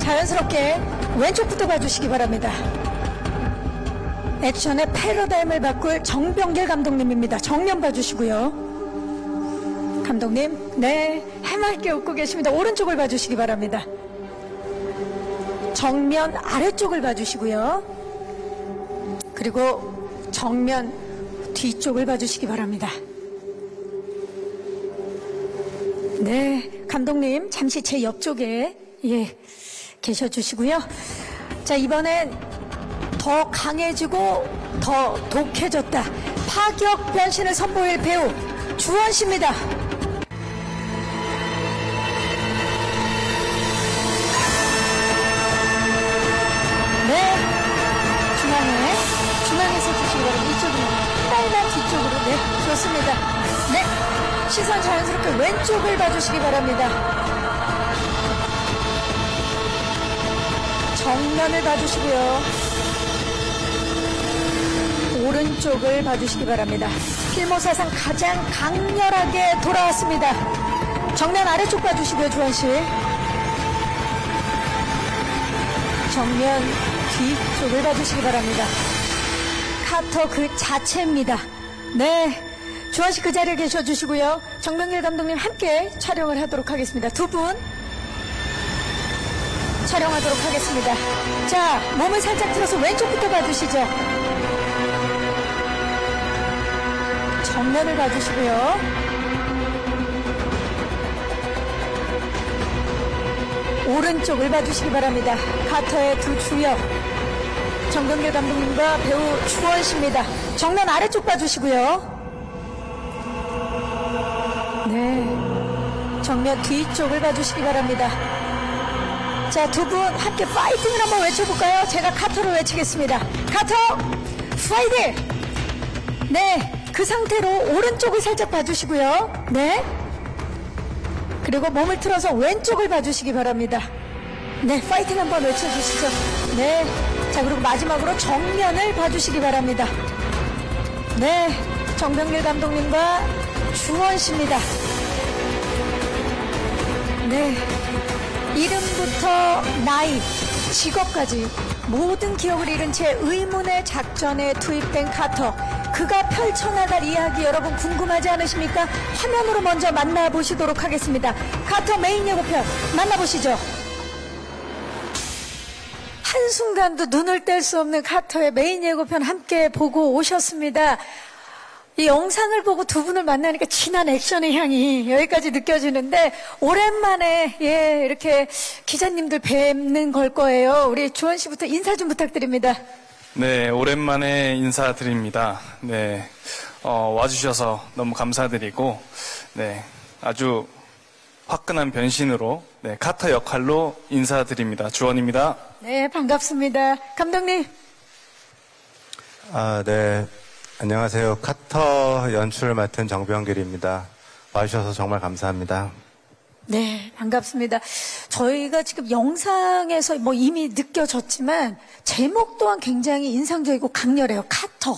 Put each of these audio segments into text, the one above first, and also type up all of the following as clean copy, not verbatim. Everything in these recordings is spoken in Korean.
자연스럽게 왼쪽부터 봐주시기 바랍니다. 액션의 패러다임을 바꿀 정병길 감독님입니다. 정면 봐주시고요. 감독님, 네, 해맑게 웃고 계십니다. 오른쪽을 봐주시기 바랍니다. 정면 아래쪽을 봐주시고요. 그리고 정면 뒤쪽을 봐주시기 바랍니다. 네, 감독님 잠시 제 옆쪽에 계셔주시고요. 자, 이번엔 더 강해지고 더 독해졌다. 파격 변신을 선보일 배우 주원씨입니다. 네, 중앙에서 주시기 바랍니다. 이쪽으로, 빨간 뒤쪽으로. 네, 좋습니다. 네, 시선 자연스럽게 왼쪽을 봐주시기 바랍니다. 정면을 봐주시고요. 오른쪽을 봐주시기 바랍니다. 필모사상 가장 강렬하게 돌아왔습니다. 정면 아래쪽 봐주시고요, 주원씨. 정면 뒤쪽을 봐주시기 바랍니다. 카터 그 자체입니다. 네, 주원씨 그 자리에 계셔주시고요. 정병길 감독님 함께 촬영을 하도록 하겠습니다. 두 분 촬영하도록 하겠습니다. 자, 몸을 살짝 틀어서 왼쪽부터 봐주시죠. 정면을 봐주시고요. 오른쪽을 봐주시기 바랍니다. 카터의 두 주역 정병길 감독님과 배우 주원씨입니다. 정면 아래쪽 봐주시고요. 네, 정면 뒤쪽을 봐주시기 바랍니다. 자, 두 분 함께 파이팅을 한번 외쳐볼까요? 제가 카터로 외치겠습니다. 카터 파이팅! 네, 그 상태로 오른쪽을 살짝 봐주시고요. 네, 그리고 몸을 틀어서 왼쪽을 봐주시기 바랍니다. 네, 파이팅 한번 외쳐주시죠. 네, 자, 그리고 마지막으로 정면을 봐주시기 바랍니다. 네, 정병길 감독님과 주원씨입니다. 네, 이름부터 나이, 직업까지 모든 기억을 잃은 채 의문의 작전에 투입된 카터. 그가 펼쳐나갈 이야기 여러분 궁금하지 않으십니까? 화면으로 먼저 만나보시도록 하겠습니다. 카터 메인 예고편 만나보시죠. 한순간도 눈을 뗄 수 없는 카터의 메인 예고편 함께 보고 오셨습니다. 이 영상을 보고 두 분을 만나니까 진한 액션의 향이 여기까지 느껴지는데 오랜만에 이렇게 기자님들 뵙는 걸 거예요. 우리 주원 씨부터 인사 좀 부탁드립니다. 네, 오랜만에 인사드립니다. 네, 와주셔서 너무 감사드리고, 네, 아주 화끈한 변신으로, 네, 카터 역할로 인사드립니다. 주원입니다. 네, 반갑습니다. 감독님. 네, 안녕하세요. 카터 연출을 맡은 정병길입니다. 와주셔서 정말 감사합니다. 네, 반갑습니다. 저희가 지금 영상에서 뭐 이미 느껴졌지만 제목 또한 굉장히 인상적이고 강렬해요. 카터.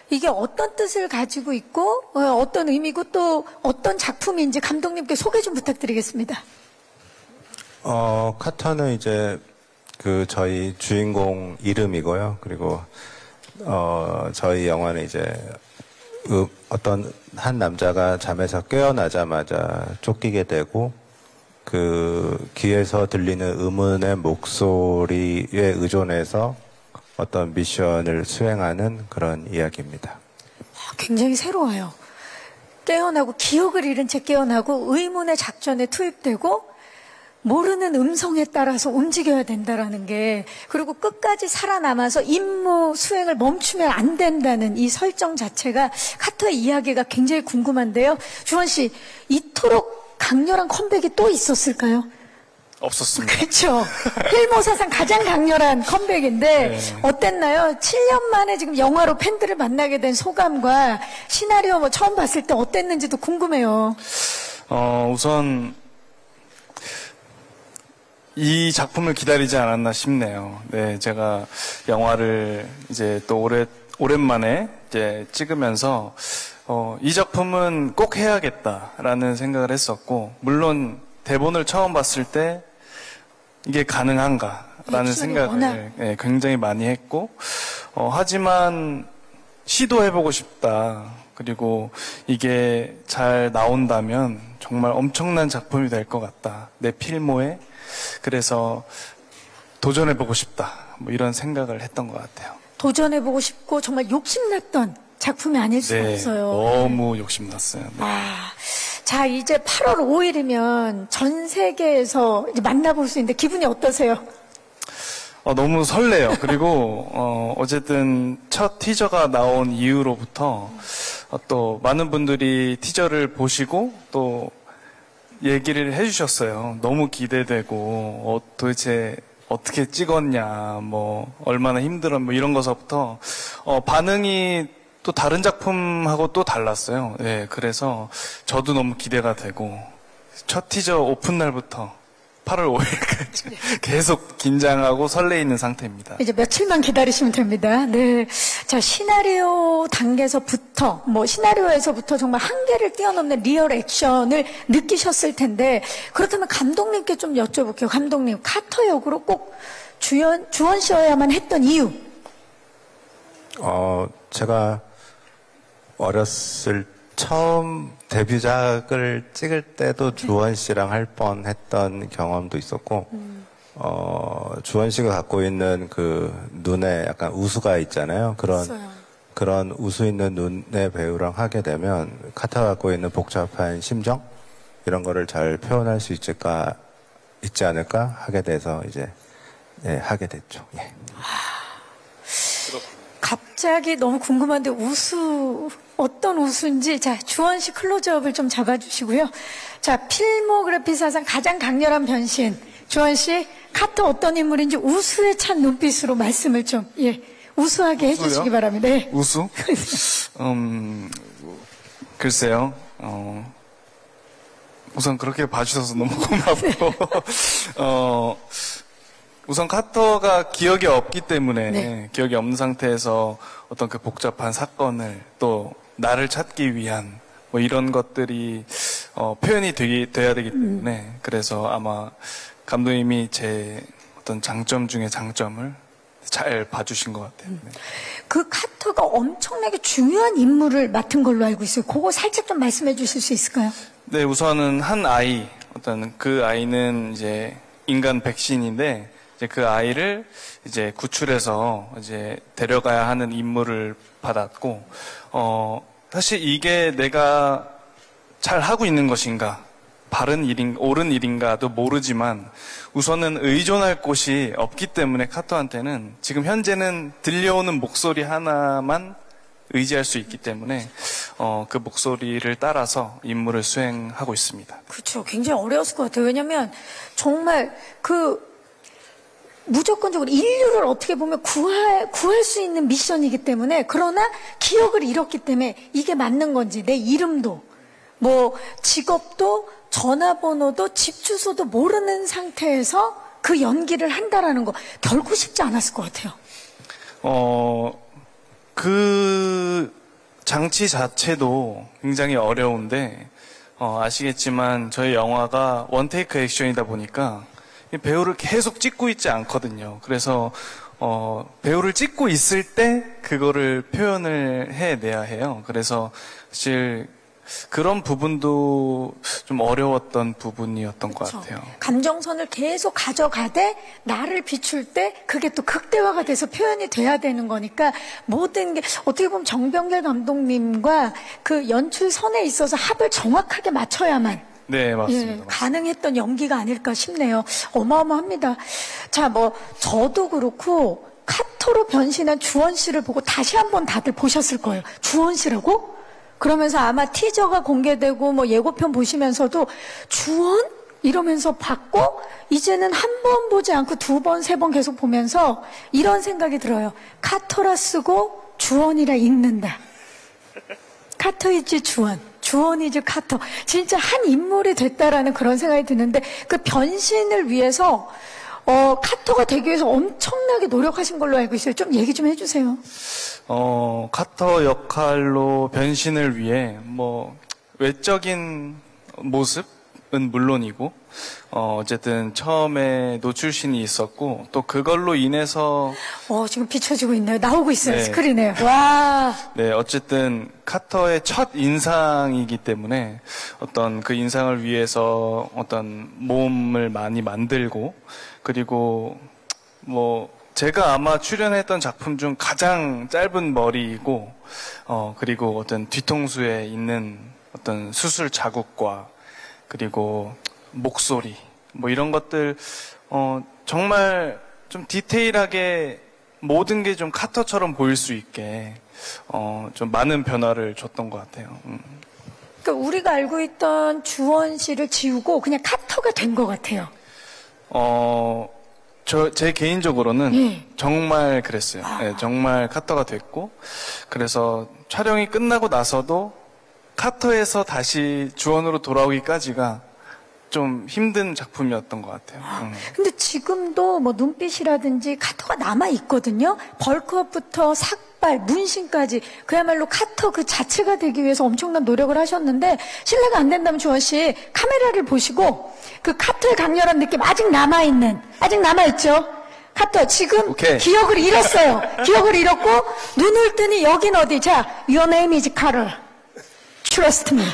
이게 어떤 뜻을 가지고 있고 어떤 의미고 또 어떤 작품인지 감독님께 소개 좀 부탁드리겠습니다. 카터는 이제 저희 주인공 이름이고요. 그리고 저희 영화는 이제 어떤 한 남자가 잠에서 깨어나자마자 쫓기게 되고 그 귀에서 들리는 의문의 목소리에 의존해서 어떤 미션을 수행하는 그런 이야기입니다. 굉장히 새로워요. 깨어나고 기억을 잃은 채 깨어나고 의문의 작전에 투입되고 모르는 음성에 따라서 움직여야 된다라는 게, 그리고 끝까지 살아남아서 임무 수행을 멈추면 안 된다는 이 설정 자체가 카터의 이야기가 굉장히 궁금한데요. 주원 씨, 이토록 강렬한 컴백이 또 있었을까요? 없었습니다. 그렇죠. 필모사상 가장 강렬한 컴백인데 네. 어땠나요? 7년 만에 지금 영화로 팬들을 만나게 된 소감과 시나리오 뭐 처음 봤을 때 어땠는지도 궁금해요. 우선 이 작품을 기다리지 않았나 싶네요. 네, 제가 영화를 이제 또 오랜만에 이제 찍으면서 이 작품은 꼭 해야겠다라는 생각을 했었고, 물론 대본을 처음 봤을 때 이게 가능한가라는 액션이 생각을 워낙. 예, 굉장히 많이 했고, 하지만 시도해보고 싶다. 그리고 이게 잘 나온다면 정말 엄청난 작품이 될 것 같다. 내 필모에. 그래서 도전해보고 싶다. 뭐 이런 생각을 했던 것 같아요. 도전해보고 싶고 정말 욕심났던 작품이 아닐 수 네, 없어요. 너무 욕심났어요. 네. 아, 자, 이제 8월 5일이면 전 세계에서 이제 만나볼 수 있는데 기분이 어떠세요? 너무 설레요. 그리고 어쨌든 첫 티저가 나온 이후로부터 또 많은 분들이 티저를 보시고 또 얘기를 해주셨어요. 너무 기대되고 도대체 어떻게 찍었냐, 뭐 얼마나 힘들었, 뭐 이런 거서부터 반응이 또 다른 작품하고 또 달랐어요. 네, 그래서 저도 너무 기대가 되고 첫 티저 오픈 날부터 8월 5일까지 계속 긴장하고 설레 있는 상태입니다. 이제 며칠만 기다리시면 됩니다. 네. 자, 시나리오 단계에서부터, 시나리오에서부터 정말 한계를 뛰어넘는 리얼 액션을 느끼셨을 텐데, 그렇다면 감독님께 좀 여쭤볼게요. 감독님, 카터 역으로 꼭 주원 씨여야만 했던 이유. 제가 어렸을 처음 데뷔작을 찍을 때도 주원 씨랑 할 뻔했던 경험도 있었고, 주원 씨가 갖고 있는 그 눈에 약간 우수가 있잖아요. 그런 우수 있는 눈의 배우랑 하게 되면 카타가 갖고 있는 복잡한 심정 이런 거를 잘 표현할 수 있지 않을까 하게 돼서 이제 하게 됐죠. 예. 갑자기 너무 궁금한데 어떤 우수인지, 자, 주원 씨 클로즈업을 좀 잡아주시고요. 자, 필모그래피 사상 가장 강렬한 변신. 주원 씨, 카터 어떤 인물인지 우수에 찬 눈빛으로 말씀을 좀, 우수하게 해주시기 바랍니다. 네. 우수? 글쎄요. 우선 그렇게 봐주셔서 너무 고맙고, 우선 카터가 기억이 없기 때문에 네. 기억이 없는 상태에서 어떤 그 복잡한 사건을 또 나를 찾기 위한 뭐 이런 것들이 표현이 돼야 되기 때문에 그래서 아마 감독님이 제 어떤 장점 중에 장점을 잘 봐주신 것 같아요. 네. 그 카터가 엄청나게 중요한 임무를 맡은 걸로 알고 있어요. 그거 살짝 좀 말씀해 주실 수 있을까요? 네, 우선은 한 아이, 그 아이는 이제 인간 백신인데 이제 그 아이를 이제 구출해서 이제 데려가야 하는 임무를 받았고, 사실 이게 내가 잘 하고 있는 것인가, 옳은 일인가도 모르지만 우선은 의존할 곳이 없기 때문에 카토한테는 지금 현재는 들려오는 목소리 하나만 의지할 수 있기 때문에 그 목소리를 따라서 임무를 수행하고 있습니다. 그렇죠. 굉장히 어려웠을 것 같아요. 왜냐하면 정말 무조건적으로 인류를 어떻게 보면 구할 수 있는 미션이기 때문에, 그러나 기억을 잃었기 때문에 이게 맞는 건지, 내 이름도, 직업도, 전화번호도, 집 주소도 모르는 상태에서 그 연기를 한다라는 거 결코 쉽지 않았을 것 같아요. 그 장치 자체도 굉장히 어려운데, 아시겠지만 저희 영화가 원테이크 액션이다 보니까 이 배우를 계속 찍고 있지 않거든요. 그래서 배우를 찍고 있을 때 그거를 표현을 해내야 해요. 그래서 사실 그런 부분도 좀 어려웠던 부분이었던 것 같아요. 감정선을 계속 가져가되 나를 비출 때 그게 또 극대화가 돼서 표현이 돼야 되는 거니까, 모든 게 어떻게 보면 정병길 감독님과 그 연출선에 있어서 합을 정확하게 맞춰야만 네, 맞습니다. 가능했던 연기가 아닐까 싶네요. 어마어마합니다. 자, 저도 그렇고 카터로 변신한 주원 씨를 보고 다시 한번 다들 보셨을 거예요. 주원 씨라고? 그러면서 아마 티저가 공개되고 예고편 보시면서도 주원? 이러면서 봤고, 이제는 한 번 보지 않고 두 번, 세 번 계속 보면서 이런 생각이 들어요. 카터라 쓰고 주원이라 읽는다. 카터이지 주원, 주원이지 카터. 진짜 한 인물이 됐다라는 그런 생각이 드는데, 그 변신을 위해서 카터가 되기 위해서 엄청나게 노력하신 걸로 알고 있어요. 좀 얘기 좀 해주세요. 카터 역할로 변신을 위해 외적인 모습, 물론이고, 어쨌든 처음에 노출신이 있었고, 또 그걸로 인해서, 지금 비춰지고 있네요. 나오고 있어요. 네. 스크린에. 와. 네, 어쨌든 카터의 첫 인상이기 때문에 어떤 그 인상을 위해서 어떤 몸을 많이 만들고, 그리고 제가 아마 출연했던 작품 중 가장 짧은 머리이고, 그리고 어떤 뒤통수에 있는 어떤 수술 자국과, 그리고 목소리, 이런 것들, 정말 좀 디테일하게 모든 게 좀 카터처럼 보일 수 있게, 좀 많은 변화를 줬던 것 같아요. 그러니까 우리가 알고 있던 주원 씨를 지우고 그냥 카터가 된 것 같아요. 제 개인적으로는 예. 정말 그랬어요. 네, 정말 카터가 됐고, 그래서 촬영이 끝나고 나서도 카터에서 다시 주원으로 돌아오기까지가 좀 힘든 작품이었던 것 같아요. 근데 지금도 눈빛이라든지 카터가 남아있거든요. 벌크업부터 삭발, 문신까지 그야말로 카터 그 자체가 되기 위해서 엄청난 노력을 하셨는데 실례가 안 된다면 주원 씨 카메라를 보시고 그 카터의 강렬한 느낌 아직 남아있죠? 카터 지금 오케이. 기억을 잃었어요. 기억을 잃었고 눈을 뜨니 여긴 어디? 자, your name is Carter. Trust me.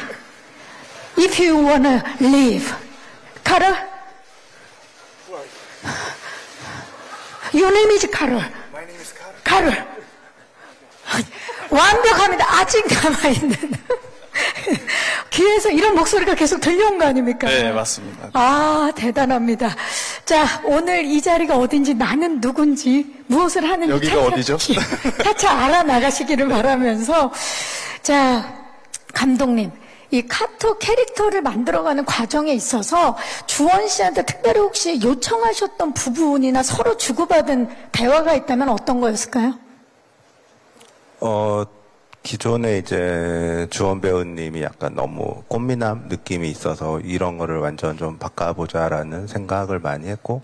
If you wanna live. Carter? Your name is Carter. My name is Carter. Carter. 완벽합니다. 아직 남아있는. 귀에서 이런 목소리가 계속 들려온 거 아닙니까? 네, 맞습니다. 아, 대단합니다. 자, 오늘 이 자리가 어딘지 나는 누군지 무엇을 하는지 여기가 어디죠? 차차 알아나가시기를 바라면서 자, 감독님. 이 카터 캐릭터를 만들어가는 과정에 있어서 주원 씨한테 특별히 혹시 요청하셨던 부분이나 서로 주고받은 대화가 있다면 어떤 거였을까요? 기존에 이제 주원 배우님이 약간 너무 꽃미남 느낌이 있어서 이런 거를 완전 좀 바꿔보자라는 생각을 많이 했고,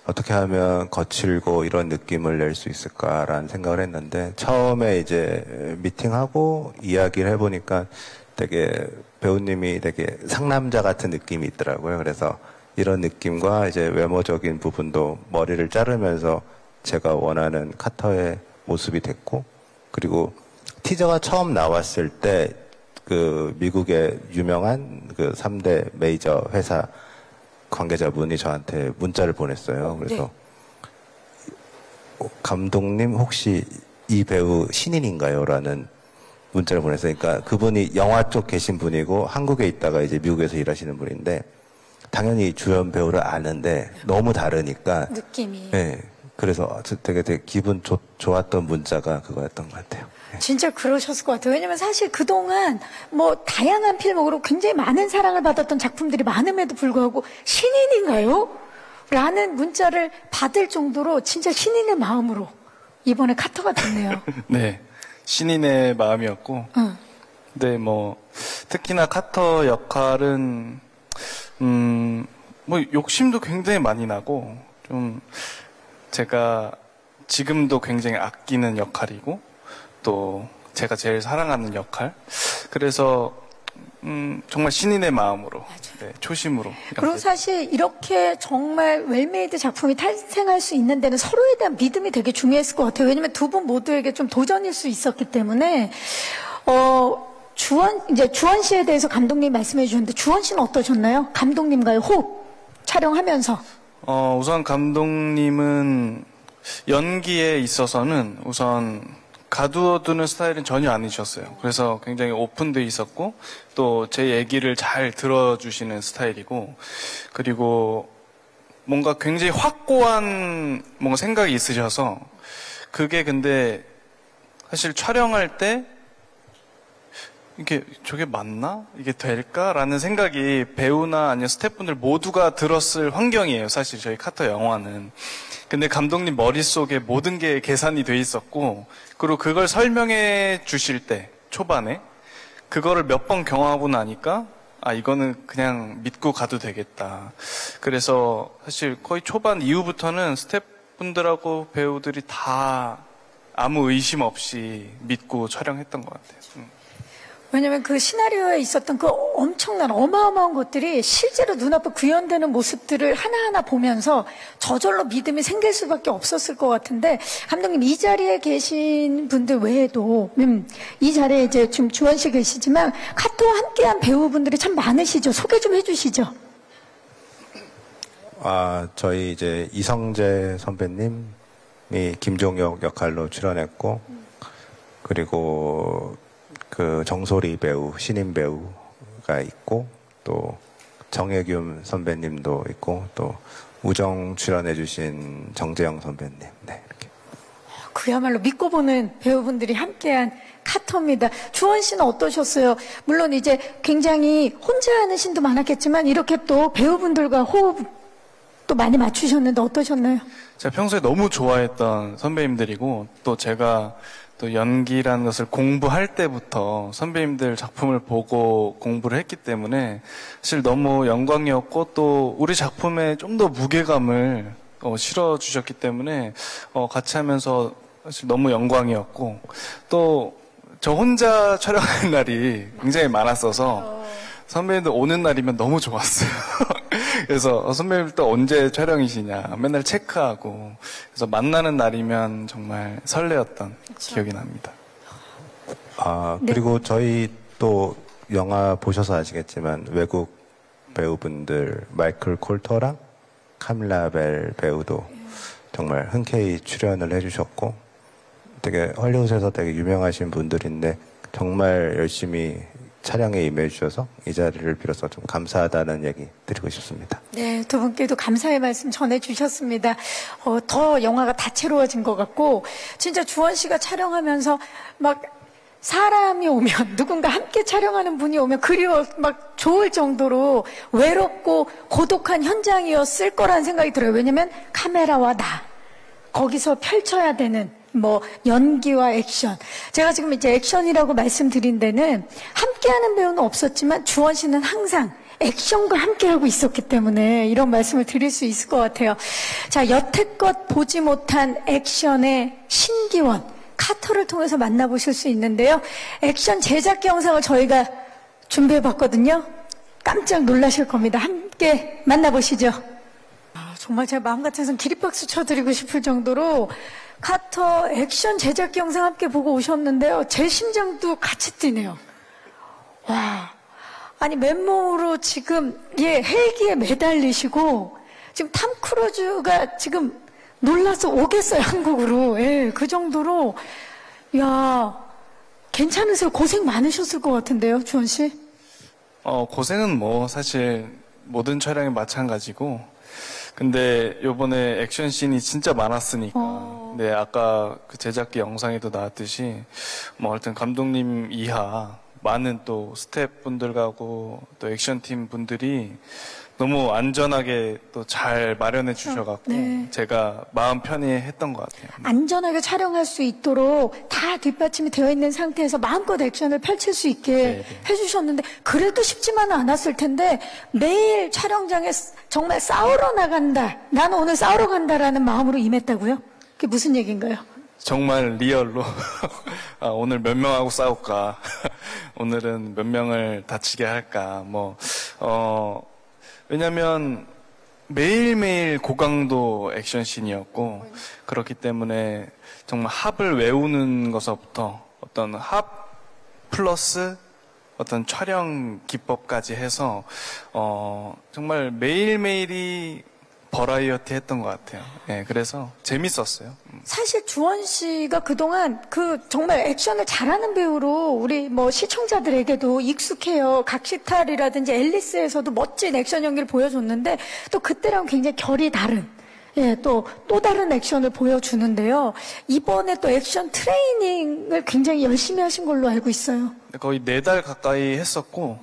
어떻게 하면 거칠고 이런 느낌을 낼 수 있을까라는 생각을 했는데, 처음에 이제 미팅하고 이야기를 해보니까 되게 배우님이 되게 상남자 같은 느낌이 있더라고요. 그래서 이런 느낌과 이제 외모적인 부분도 머리를 자르면서 제가 원하는 카터의 모습이 됐고, 그리고 티저가 처음 나왔을 때 그 미국의 유명한 그 3대 메이저 회사 관계자분이 저한테 문자를 보냈어요. 그래서 감독님 혹시 이 배우 신인인가요? 라는 문자를 보냈어요. 그러니까 그분이 영화 쪽 계신 분이고 한국에 있다가 이제 미국에서 일하시는 분인데 당연히 주연 배우를 아는데 너무 다르니까 느낌이. 네. 그래서 되게 기분 좋았던 문자가 그거였던 것 같아요. 네. 진짜 그러셨을 것 같아요. 왜냐면 사실 그동안 다양한 필목으로 굉장히 많은 사랑을 받았던 작품들이 많음에도 불구하고 신인인가요? 라는 문자를 받을 정도로 진짜 신인의 마음으로 이번에 카터가 됐네요. 네. 신인의 마음이었고, 근데 특히나 카터 역할은, 욕심도 굉장히 많이 나고, 좀, 제가 지금도 굉장히 아끼는 역할이고, 또 제가 제일 사랑하는 역할. 그래서, 정말 신인의 마음으로, 네, 초심으로. 그리고 사실 이렇게 정말 웰메이드 작품이 탄생할 수 있는 데는 서로에 대한 믿음이 되게 중요했을 것 같아요. 왜냐면 두 분 모두에게 좀 도전일 수 있었기 때문에, 주원 씨에 대해서 감독님 말씀해 주셨는데, 주원 씨는 어떠셨나요? 감독님과의 호흡, 촬영하면서. 우선 감독님은 연기에 있어서는 우선 가두어두는 스타일은 전혀 아니셨어요. 그래서 굉장히 오픈돼 있었고, 또 제 얘기를 잘 들어주시는 스타일이고, 그리고 뭔가 굉장히 확고한 뭔가 생각이 있으셔서, 그게 근데 사실 촬영할 때 저게 맞나? 이게 될까?라는 생각이 배우나 아니면 스태프분들 모두가 들었을 환경이에요. 사실 저희 카터 영화는. 근데 감독님 머릿속에 모든 게 계산이 돼 있었고, 그리고 그걸 설명해 주실 때, 초반에, 그거를 몇 번 경험하고 나니까, 이거는 그냥 믿고 가도 되겠다. 그래서 사실 거의 초반 이후부터는 스태프분들하고 배우들이 다 아무 의심 없이 믿고 촬영했던 것 같아요. 왜냐면 그 시나리오에 있었던 그 엄청난 어마어마한 것들이 실제로 눈앞에 구현되는 모습들을 하나하나 보면서 저절로 믿음이 생길 수밖에 없었을 것 같은데, 감독님 이 자리에 계신 분들 외에도 이 자리에 이제 지금 주원 씨 계시지만 카토와 함께한 배우분들이 참 많으시죠. 소개 좀 해주시죠. 저희 이제 이성재 선배님이 김종혁 역할로 출연했고, 그리고 그 정소리 배우, 신인 배우가 있고, 또 정혜균 선배님도 있고, 또 우정 출연해주신 정재영 선배님, 네, 이렇게. 그야말로 믿고 보는 배우분들이 함께한 카터입니다. 주원 씨는 어떠셨어요? 물론 이제 굉장히 혼자 하는 신도 많았겠지만 이렇게 또 배우분들과 호흡 또 많이 맞추셨는데 어떠셨나요? 제가 평소에 너무 좋아했던 선배님들이고, 또 제가 또 연기라는 것을 공부할 때부터 선배님들 작품을 보고 공부를 했기 때문에 사실 너무 영광이었고, 또 우리 작품에 좀 더 무게감을 실어주셨기 때문에 같이 하면서 사실 너무 영광이었고, 또 저 혼자 촬영하는 날이 굉장히 많았어서 선배님들 오는 날이면 너무 좋았어요. 그래서 선배님 또 언제 촬영이시냐 맨날 체크하고, 그래서 만나는 날이면 정말 설레었던 기억이 납니다. 그리고 저희 또 영화 보셔서 아시겠지만 외국 배우분들 마이클 콜터랑 카밀라 벨 배우도 정말 흔쾌히 출연을 해주셨고, 되게 헐리우드에서 되게 유명하신 분들인데 정말 열심히 촬영에 임해 주셔서 이 자리를 빌어서 좀 감사하다는 얘기 드리고 싶습니다. 네, 두 분께도 감사의 말씀 전해주셨습니다. 더 영화가 다채로워진 것 같고, 진짜 주원 씨가 촬영하면서 막 사람이 오면, 누군가 함께 촬영하는 분이 오면 그리워 막 좋을 정도로 외롭고 고독한 현장이었을 거라는 생각이 들어요. 왜냐면 카메라와 나, 거기서 펼쳐야 되는 뭐 연기와 액션. 제가 지금 이제 액션이라고 말씀드린 데는 함께하는 배우는 없었지만 주원 씨는 항상 액션과 함께하고 있었기 때문에 이런 말씀을 드릴 수 있을 것 같아요. 자, 여태껏 보지 못한 액션의 신기원, 카터를 통해서 만나보실 수 있는데요. 액션 제작기 영상을 저희가 준비해봤거든요. 깜짝 놀라실 겁니다. 함께 만나보시죠. 정말 제 마음 같아서는 기립박수 쳐드리고 싶을 정도로 카터 액션 제작기 영상 함께 보고 오셨는데요. 제 심장도 같이 뛰네요. 와, 아니 맨몸으로 지금 헬기에 매달리시고, 지금 탐 크루즈가 지금 놀라서 오겠어요, 한국으로. 예, 그 정도로. 야, 괜찮으세요? 고생 많으셨을 것 같은데요, 주원 씨? 고생은 뭐 사실 모든 촬영이 마찬가지고, 근데 요번에 액션씬이 진짜 많았으니까, 네, 아까 그 제작기 영상에도 나왔듯이, 뭐 하여튼 감독님 이하 많은 또 스태프분들하고 또 액션팀 분들이 너무 안전하게 또 잘 마련해 주셔갖고, 네. 제가 마음 편히 했던 것 같아요. 안전하게 촬영할 수 있도록 다 뒷받침이 되어 있는 상태에서 마음껏 액션을 펼칠 수 있게 네. 해주셨는데, 그래도 쉽지만은 않았을 텐데 매일 촬영장에 정말 싸우러 나간다, 나는 오늘 싸우러 간다라는 마음으로 임했다고요? 그게 무슨 얘기인가요? 정말 리얼로 오늘 몇 명하고 싸울까, 오늘은 몇 명을 다치게 할까, 왜냐면 매일매일 고강도 액션씬이었고, 그렇기 때문에 정말 합을 외우는 것부터 어떤 합 플러스 어떤 촬영 기법까지 해서 정말 매일매일이 버라이어티 했던 것 같아요. 예, 그래서 재밌었어요. 사실 주원 씨가 그동안 정말 액션을 잘하는 배우로 우리 시청자들에게도 익숙해요. 각시탈이라든지 앨리스에서도 멋진 액션 연기를 보여줬는데, 또 그때랑 굉장히 결이 다른, 또 다른 액션을 보여주는데요. 이번에 또 액션 트레이닝을 굉장히 열심히 하신 걸로 알고 있어요. 거의 4달 가까이 했었고,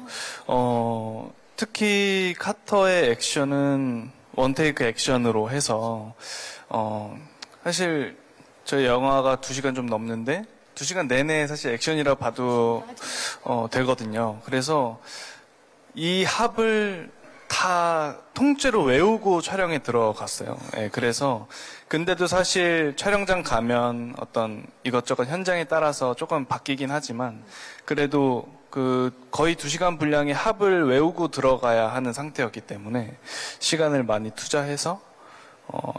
특히 카터의 액션은 원테이크 액션으로 해서, 사실 저희 영화가 2시간 좀 넘는데 2시간 내내 사실 액션이라 봐도 되거든요. 그래서 이 합을 다 통째로 외우고 촬영에 들어갔어요. 예, 그래서 근데도 사실 촬영장 가면 어떤 이것저것 현장에 따라서 조금 바뀌긴 하지만, 그래도 거의 2시간 분량의 합을 외우고 들어가야 하는 상태였기 때문에 시간을 많이 투자해서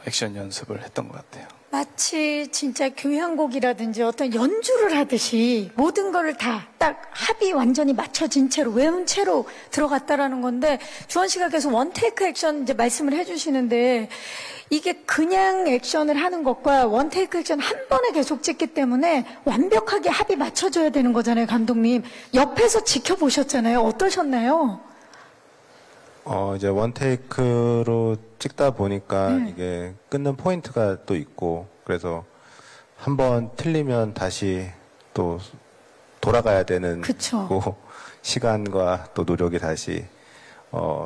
액션 연습을 했던 것 같아요. 마치 진짜 교향곡이라든지 어떤 연주를 하듯이 모든 거를 다 딱 합이 완전히 맞춰진 채로 외운 채로 들어갔다라는 건데, 주원 씨가 계속 원테이크 액션 이제 말씀을 해주시는데, 이게 그냥 액션을 하는 것과 원테이크 액션 한 번에 계속 찍기 때문에 완벽하게 합이 맞춰져야 되는 거잖아요, 감독님. 옆에서 지켜보셨잖아요. 어떠셨나요? 이제 원테이크로 찍다 보니까 이게 끊는 포인트가 또 있고, 그래서 한 번 틀리면 다시 또 돌아가야 되는 그쵸. 그 시간과 또 노력이 다시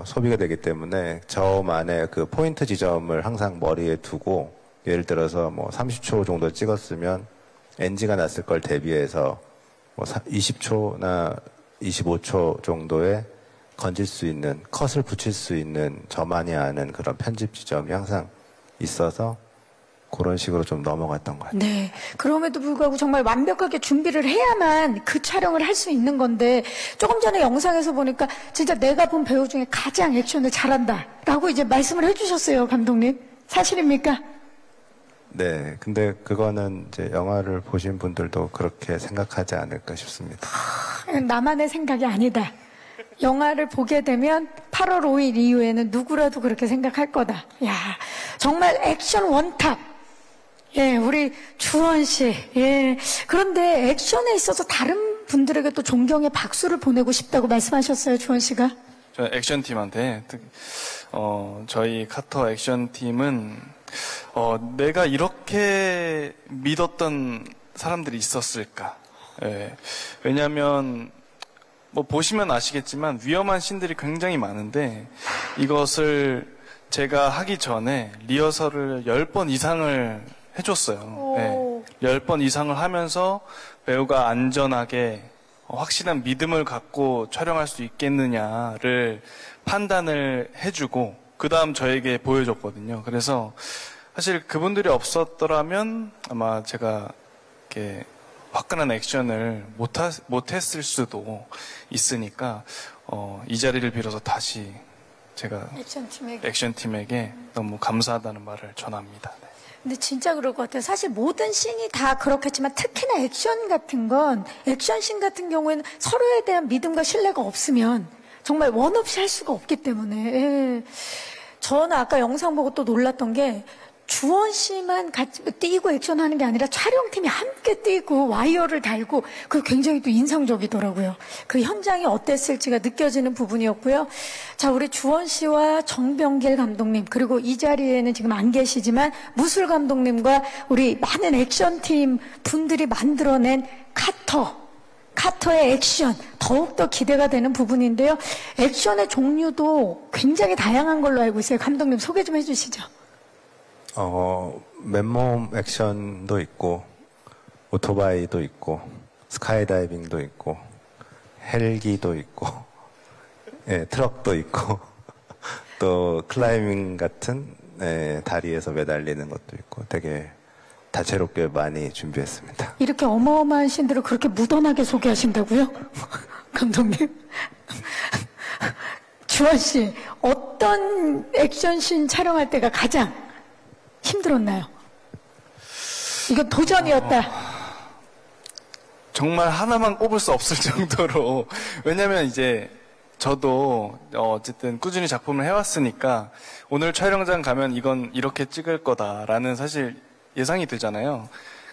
소비가 되기 때문에 저만의 그 포인트 지점을 항상 머리에 두고, 예를 들어서 뭐 30초 정도 찍었으면 NG가 났을 걸 대비해서 뭐 20초나 25초 정도에 건질 수 있는, 컷을 붙일 수 있는 저만이 아는 그런 편집 지점이 항상 있어서 그런 식으로 좀 넘어갔던 것 같아요. 네. 그럼에도 불구하고 정말 완벽하게 준비를 해야만 그 촬영을 할 수 있는 건데, 조금 전에 영상에서 보니까 진짜 내가 본 배우 중에 가장 액션을 잘한다라고 이제 말씀을 해주셨어요, 감독님. 사실입니까? 네. 근데 그거는 이제 영화를 보신 분들도 그렇게 생각하지 않을까 싶습니다. 나만의 생각이 아니다. 영화를 보게 되면 8월 5일 이후에는 누구라도 그렇게 생각할 거다. 야, 정말 액션 원탑. 예, 우리 주원 씨. 예. 그런데 액션에 있어서 다른 분들에게 또 존경의 박수를 보내고 싶다고 말씀하셨어요, 주원 씨가? 저 액션팀한테, 저희 카터 액션팀은, 내가 이렇게 믿었던 사람들이 있었을까. 예. 왜냐면, 뭐 보시면 아시겠지만 위험한 씬들이 굉장히 많은데, 이것을 제가 하기 전에 리허설을 10번 이상을 해줬어요. 네. 10번 이상을 하면서 배우가 안전하게 확실한 믿음을 갖고 촬영할 수 있겠느냐를 판단을 해주고 그 다음 저에게 보여줬거든요. 그래서 사실 그분들이 없었더라면 아마 제가 이렇게 화끈한 액션을 못했을 수도 있으니까 이 자리를 빌어서 다시 제가 액션팀에게 너무 감사하다는 말을 전합니다. 네. 근데 진짜 그럴 것 같아요. 사실 모든 씬이 다 그렇겠지만 특히나 액션 같은 건, 액션씬 같은 경우에는 서로에 대한 믿음과 신뢰가 없으면 정말 원 없이 할 수가 없기 때문에. 예. 저는 아까 영상 보고 또 놀랐던 게, 주원 씨만 같이 뛰고 액션하는 게 아니라 촬영팀이 함께 뛰고 와이어를 달고, 그 굉장히 또 인상적이더라고요. 그 현장이 어땠을지가 느껴지는 부분이었고요. 자, 우리 주원 씨와 정병길 감독님, 그리고 이 자리에는 지금 안 계시지만 무술 감독님과 우리 많은 액션팀 분들이 만들어낸 카터의 액션, 더욱더 기대가 되는 부분인데요. 액션의 종류도 굉장히 다양한 걸로 알고 있어요. 감독님 소개 좀 해주시죠. 맨몸 액션도 있고, 오토바이도 있고, 스카이다이빙도 있고, 헬기도 있고, 예, 트럭도 있고, 또 클라이밍 같은 다리에서 매달리는 것도 있고, 되게 다채롭게 많이 준비했습니다. 이렇게 어마어마한 씬들을 그렇게 무던하게 소개하신다고요? 감독님? 주원 씨, 어떤 액션씬 촬영할 때가 가장 힘들었나요? 이건 도전이었다. 정말 하나만 꼽을 수 없을 정도로, 왜냐면 이제 저도 어쨌든 꾸준히 작품을 해왔으니까 오늘 촬영장 가면 이건 이렇게 찍을 거다라는 사실 예상이 되잖아요.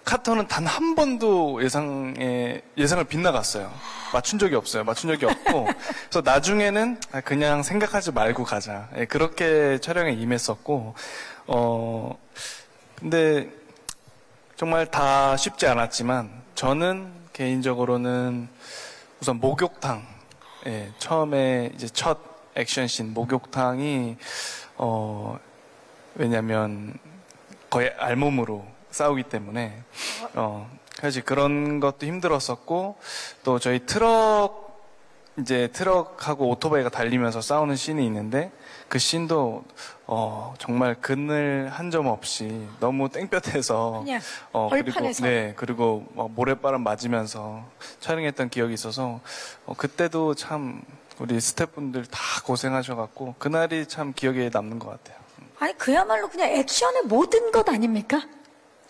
카터는 단 한 번도 예상을 빗나갔어요. 맞춘 적이 없어요. 맞춘 적이 없고. 그래서 나중에는 그냥 생각하지 말고 가자. 예, 그렇게 촬영에 임했었고, 근데 정말 다 쉽지 않았지만 저는 개인적으로는 우선 목욕탕, 예, 처음에 이제 첫 액션씬 목욕탕이 왜냐면 거의 알몸으로 싸우기 때문에 사실 그런 것도 힘들었었고, 또 저희 트럭 이제 트럭하고 오토바이가 달리면서 싸우는 씬이 있는데 그 씬도 정말 그늘 한 점 없이 너무 땡볕에서 그냥 그리고 벌판에서. 네, 그리고 막 모래바람 맞으면서 촬영했던 기억이 있어서 그때도 참 우리 스태프분들 다 고생하셔갖고 그날이 참 기억에 남는 것 같아요. 아니 그야말로 그냥 액션의 모든 것 아닙니까?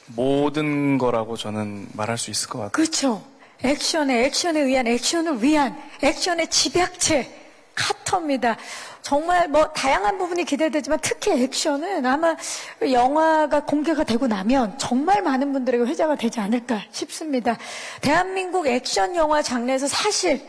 모든 거라고 저는 말할 수 있을 것 같아요. 그렇죠. 액션에 의한 액션을 위한 액션의 집약체 카터입니다. 정말 뭐 다양한 부분이 기대되지만 특히 액션은 아마 영화가 공개가 되고 나면 정말 많은 분들에게 회자가 되지 않을까 싶습니다. 대한민국 액션 영화 장르에서 사실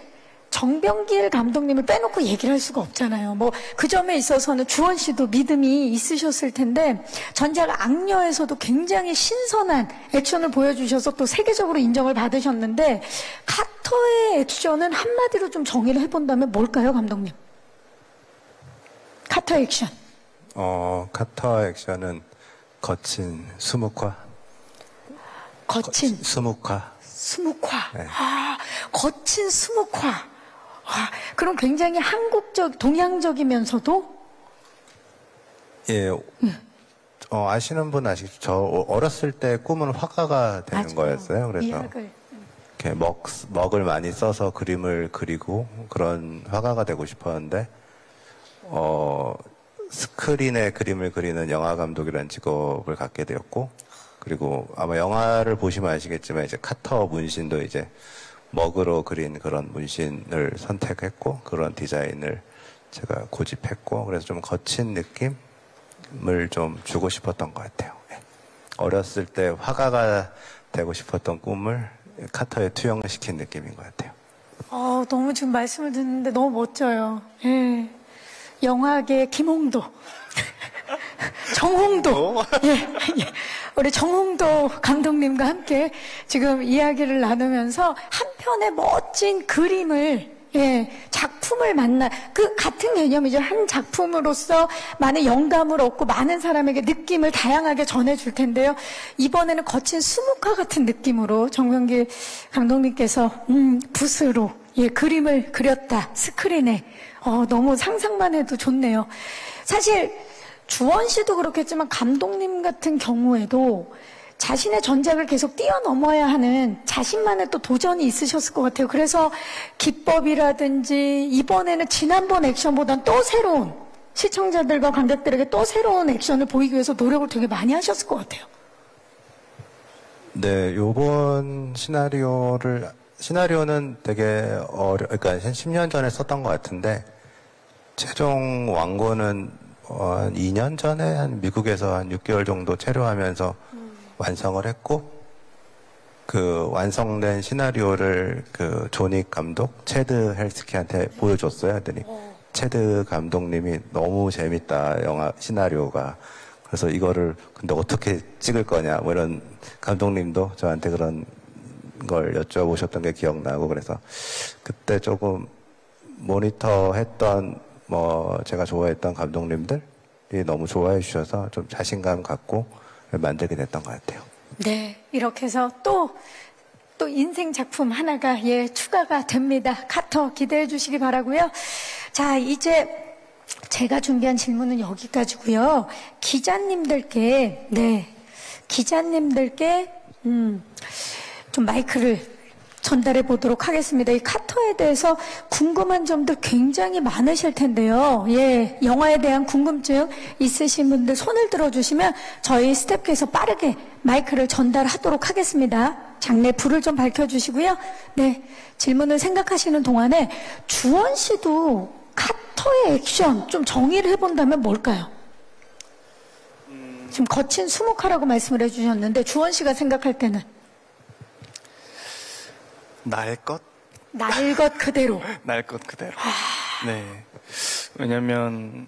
정병길 감독님을 빼놓고 얘기를 할 수가 없잖아요. 뭐 그 점에 있어서는 주원 씨도 믿음이 있으셨을 텐데 전작 악녀에서도 굉장히 신선한 액션을 보여주셔서 또 세계적으로 인정을 받으셨는데 카터의 액션은 한마디로 좀 정의를 해본다면 뭘까요, 감독님? 카터 액션. 카터 액션은 거친 수묵화. 거친 수묵화. 수묵화. 네. 아, 거친 수묵화. 아, 그럼 굉장히 한국적, 동양적이면서도 예. 아시는 분 아시죠? 저 어렸을 때 꿈은 화가가 되는 맞아요. 거였어요. 그래서 미학을. 이렇게 먹을 많이 써서 그림을 그리고 그런 화가가 되고 싶었는데, 스크린에 그림을 그리는 영화 감독이라는 직업을 갖게 되었고, 그리고 아마 영화를 보시면 아시겠지만 이제 카터 문신도 이제 먹으로 그린 그런 문신을 선택했고, 그런 디자인을 제가 고집했고, 그래서 좀 거친 느낌을 좀 주고 싶었던 것 같아요. 예. 어렸을 때 화가가 되고 싶었던 꿈을 카터에 투영시킨 느낌인 것 같아요. 너무 지금 말씀을 듣는데 너무 멋져요. 예. 영화계 김홍도. 정홍도. 예, 예. 우리 정홍도 감독님과 함께 지금 이야기를 나누면서 한 편의 멋진 그림을, 예, 작품을 만나, 그 같은 개념이죠. 한 작품으로서 많은 영감을 얻고 많은 사람에게 느낌을 다양하게 전해줄 텐데요. 이번에는 거친 수묵화 같은 느낌으로 정병길 감독님께서, 붓으로, 예, 그림을 그렸다. 스크린에. 너무 상상만 해도 좋네요. 사실, 주원 씨도 그렇겠지만 감독님 같은 경우에도 자신의 전작을 계속 뛰어넘어야 하는 자신만의 또 도전이 있으셨을 것 같아요. 그래서 기법이라든지 이번에는 지난번 액션보단 또 새로운 시청자들과 관객들에게 또 새로운 액션을 보이기 위해서 노력을 되게 많이 하셨을 것 같아요. 네, 요번 시나리오는 되게 그러니까 한 10년 전에 썼던 것 같은데, 최종 완고는 한 2년 전에 한 미국에서 한 6개월 정도 체류하면서 완성을 했고, 그 완성된 시나리오를 그 조닉 감독, 체드 헬스키한테 보여줬어요. 했더니 체드 감독님이 너무 재밌다, 영화 시나리오가. 그래서 이거를 근데 어떻게 찍을 거냐, 뭐 이런 감독님도 저한테 그런 걸 여쭤보셨던 게 기억나고, 그래서 그때 조금 모니터했던 제가 좋아했던 감독님들이 너무 좋아해 주셔서 좀 자신감 갖고 만들게 됐던 것 같아요. 네, 이렇게 해서 또 인생 작품 하나가, 예, 추가가 됩니다. 카터 기대해 주시기 바라고요. 자, 이제 제가 준비한 질문은 여기까지고요. 기자님들께 좀 마이크를 전달해 보도록 하겠습니다. 이 카터에 대해서 궁금한 점들 굉장히 많으실 텐데요. 예, 영화에 대한 궁금증 있으신 분들 손을 들어주시면 저희 스태프께서 빠르게 마이크를 전달하도록 하겠습니다. 장내 불을 좀 밝혀주시고요. 네, 질문을 생각하시는 동안에 주원 씨도 카터의 액션 좀 정의를 해본다면 뭘까요? 지금 거친 수묵화라고 말씀을 해주셨는데 주원 씨가 생각할 때는? 날 것? 날 것 그대로. 날 것 그대로. 네. 왜냐면,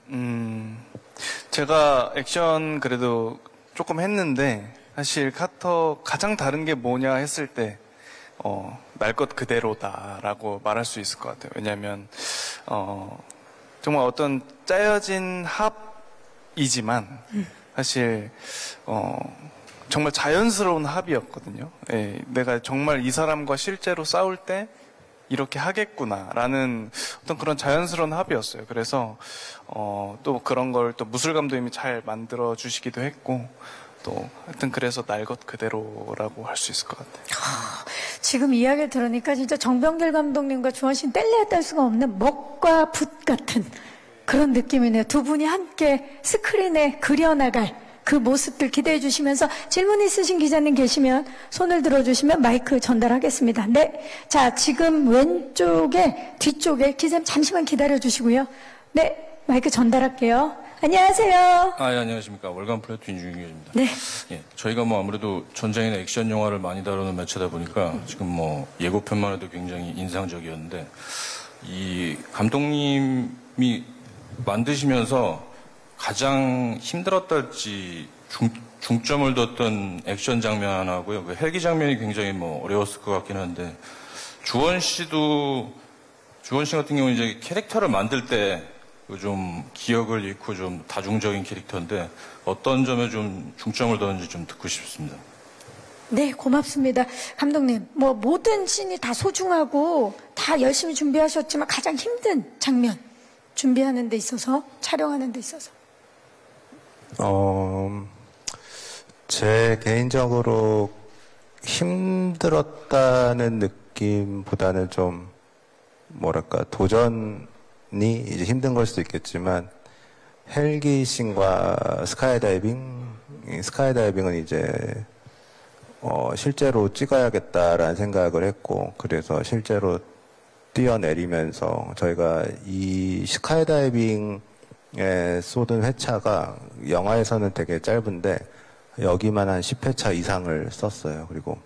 제가 액션 그래도 조금 했는데, 사실 카터 가장 다른 게 뭐냐 했을 때, 날 것 그대로다라고 말할 수 있을 것 같아요. 왜냐면, 정말 어떤 짜여진 합이지만, 사실, 정말 자연스러운 합이었거든요. 예, 내가 정말 이 사람과 실제로 싸울 때 이렇게 하겠구나라는 어떤 그런 자연스러운 합이었어요. 그래서 또 그런 걸 또 무술 감독님이 잘 만들어 주시기도 했고 또 하여튼 그래서 날 것 그대로라고 할 수 있을 것 같아요. 지금 이야기를 들으니까 진짜 정병길 감독님과 주원 씨는 뗄래야 뗄 수가 없는 먹과 붓 같은 그런 느낌이네요. 두 분이 함께 스크린에 그려나갈 그 모습들 기대해 주시면서 질문 있으신 기자님 계시면 손을 들어주시면 마이크 전달하겠습니다. 네. 자, 지금 왼쪽에, 뒤쪽에 기자님 잠시만 기다려 주시고요. 네. 마이크 전달할게요. 안녕하세요. 예, 안녕하십니까. 월간 플래툰 윤중기입니다. 네. 예, 저희가 뭐 아무래도 전쟁이나 액션 영화를 많이 다루는 매체다 보니까 지금 뭐 예고편만 해도 굉장히 인상적이었는데 이 감독님이 만드시면서 가장 힘들었달지 중점을 뒀던 액션 장면하고요. 그 헬기 장면이 굉장히 뭐 어려웠을 것 같긴 한데 주원 씨 같은 경우는 이제 캐릭터를 만들 때 좀 기억을 잃고 좀 다중적인 캐릭터인데 어떤 점에 좀 중점을 뒀는지 좀 듣고 싶습니다. 네, 고맙습니다. 감독님, 뭐 모든 씬이 다 소중하고 다 열심히 준비하셨지만 가장 힘든 장면 준비하는 데 있어서, 촬영하는 데 있어서. 제 개인적으로 힘들었다는 느낌보다는 좀 뭐랄까 도전이 이제 힘든 걸 수도 있겠지만 헬기 씬과 스카이다이빙은 이제 실제로 찍어야겠다라는 생각을 했고 그래서 실제로 뛰어내리면서 저희가 이 스카이다이빙에 쏟은 회차가 영화에서는 되게 짧은데 여기만 한 10회차 이상을 썼어요. 그리고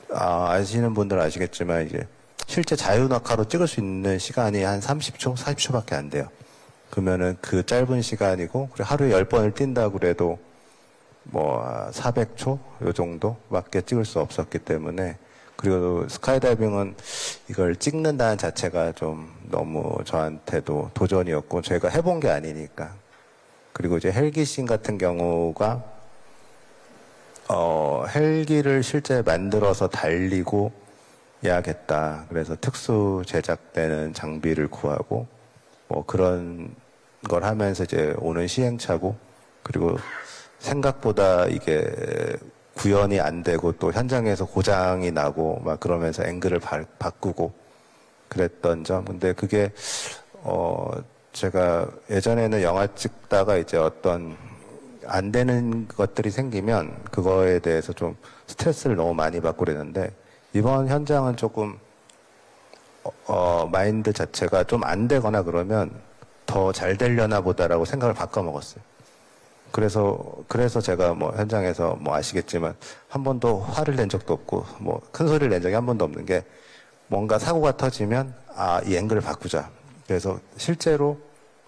아시는 분들은 아시겠지만 이제 실제 자유낙하로 찍을 수 있는 시간이 한 30초, 40초밖에 안 돼요. 그러면은 그 짧은 시간이고 그리고 하루에 10번을 뛴다고 그래도 뭐 400초 요 정도밖에 찍을 수 없었기 때문에 그리고 스카이다이빙은 이걸 찍는다는 자체가 좀 너무 저한테도 도전이었고 제가 해본 게 아니니까 그리고 이제 헬기 씬 같은 경우가 헬기를 실제 만들어서 달리고 해야겠다. 그래서 특수 제작되는 장비를 구하고 뭐 그런 걸 하면서 이제 오는 시행착오 그리고 생각보다 이게 구현이 안 되고 또 현장에서 고장이 나고 막 그러면서 앵글을 바꾸고 그랬던 점. 근데 그게 제가 예전에는 영화 찍다가 이제 어떤 안 되는 것들이 생기면 그거에 대해서 좀 스트레스를 너무 많이 받고 그랬는데 이번 현장은 조금 마인드 자체가 좀 안 되거나 그러면 더 잘 되려나 보다라고 생각을 바꿔 먹었어요. 그래서 제가 뭐 현장에서 뭐 아시겠지만 한 번도 화를 낸 적도 없고 뭐 큰 소리를 낸 적이 한 번도 없는 게 뭔가 사고가 터지면 이 앵글을 바꾸자. 그래서 실제로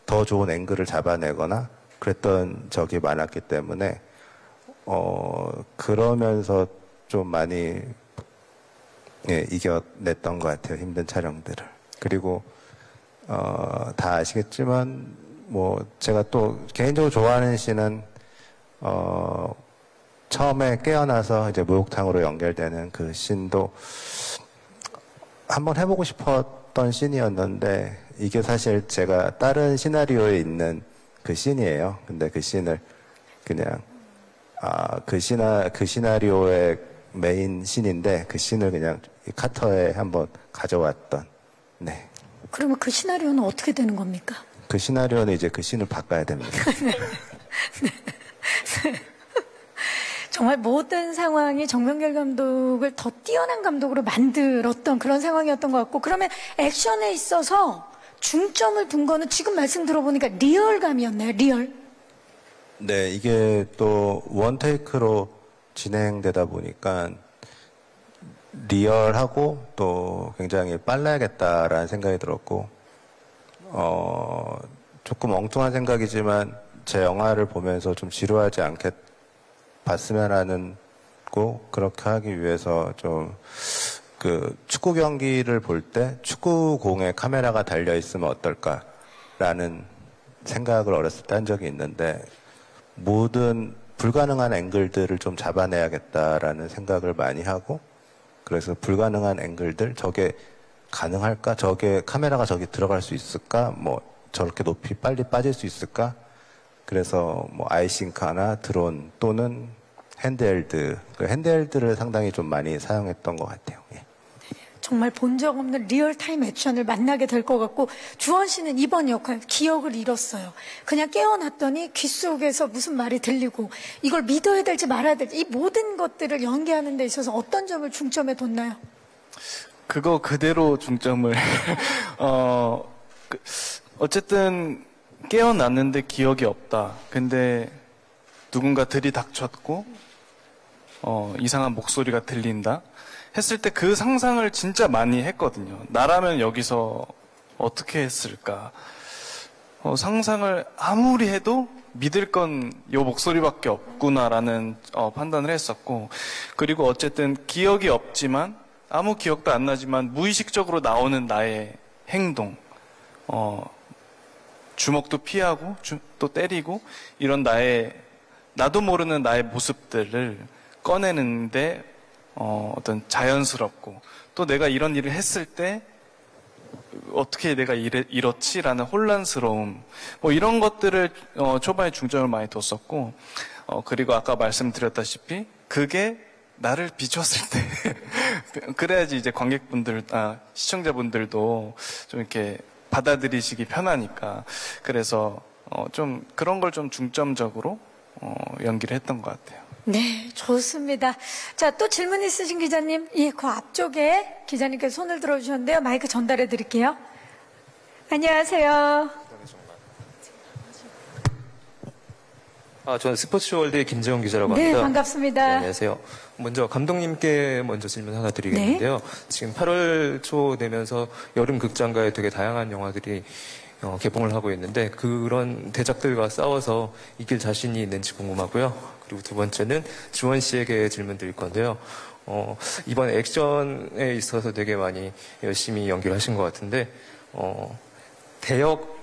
더 좋은 앵글을 잡아내거나 그랬던 적이 많았기 때문에 그러면서 좀 많이 이겨냈던 것 같아요. 힘든 촬영들을. 그리고 다 아시겠지만 뭐 제가 또 개인적으로 좋아하는 씬은 처음에 깨어나서 이제 목욕탕으로 연결되는 그 씬도 한번 해보고 싶었던 씬이었는데 이게 사실 제가 다른 시나리오에 있는 그 씬이에요. 근데 그 씬을 그냥 그 시나리오의 메인 씬인데 그 씬을 그냥 이 카터에 한번 가져왔던. 네. 그러면 그 시나리오는 어떻게 되는 겁니까? 그 시나리오는 이제 그 씬을 바꿔야 됩니다. 네. 정말 모든 상황이 정명길 감독을 더 뛰어난 감독으로 만들었던 그런 상황이었던 것 같고 그러면 액션에 있어서 중점을 둔 거는 지금 말씀 들어보니까 리얼감이었나요? 리얼? 네, 이게 또 원테이크로 진행되다 보니까 리얼하고 또 굉장히 빨라야겠다라는 생각이 들었고 조금 엉뚱한 생각이지만 제 영화를 보면서 좀 지루하지 않게 봤으면 하는 고 그렇게 하기 위해서 좀 그 축구 경기를 볼 때 축구공에 카메라가 달려 있으면 어떨까라는 생각을 어렸을 때 한 적이 있는데 모든 불가능한 앵글들을 좀 잡아내야겠다라는 생각을 많이 하고 그래서 불가능한 앵글들 저게 가능할까? 저게 카메라가 저기 들어갈 수 있을까? 뭐 저렇게 높이 빨리 빠질 수 있을까? 그래서 뭐 아이싱카나 드론 또는 핸드헬드, 그 핸드헬드를 상당히 좀 많이 사용했던 것 같아요. 예. 정말 본 적 없는 리얼타임 액션을 만나게 될 것 같고, 주원 씨는 이번 역할 기억을 잃었어요. 그냥 깨어났더니 귀 속에서 무슨 말이 들리고 이걸 믿어야 될지 말아야 될지, 이 모든 것들을 연기하는 데 있어서 어떤 점을 중점에 뒀나요? 그거 그대로 중점을 어쨌든 깨어났는데 기억이 없다. 근데 누군가 들이닥쳤고 이상한 목소리가 들린다 했을 때 그 상상을 진짜 많이 했거든요. 나라면 여기서 어떻게 했을까? 상상을 아무리 해도 믿을 건 요 목소리밖에 없구나라는 판단을 했었고, 그리고 어쨌든 기억이 없지만, 아무 기억도 안 나지만 무의식적으로 나오는 나의 행동, 주먹도 피하고 또 때리고 이런 나도 모르는 나의 모습들을 꺼내는데 어떤 자연스럽고, 또 내가 이런 일을 했을 때 어떻게 내가 이렇지라는 혼란스러움, 뭐 이런 것들을 초반에 중점을 많이 뒀었고, 그리고 아까 말씀드렸다시피 그게 나를 비췄을 때 그래야지 이제 시청자분들도 좀 이렇게 받아들이시기 편하니까, 그래서 좀 그런 걸 좀 중점적으로 연기를 했던 것 같아요. 네, 좋습니다. 자, 또 질문 있으신 기자님, 예, 그 앞쪽에 기자님께서 손을 들어주셨는데요. 마이크 전달해 드릴게요. 안녕하세요. 저는 스포츠월드의 김재원 기자라고 네, 합니다. 반갑습니다. 네, 안녕하세요. 먼저 감독님께 먼저 질문 하나 드리겠는데요. 지금 8월 초 되면서 여름 극장가에 되게 다양한 영화들이 개봉을 하고 있는데, 그런 대작들과 싸워서 이길 자신이 있는지 궁금하고요. 그리고 두 번째는 주원 씨에게 질문 드릴 건데요. 이번 액션에 있어서 되게 많이 열심히 연기를 하신 것 같은데, 대역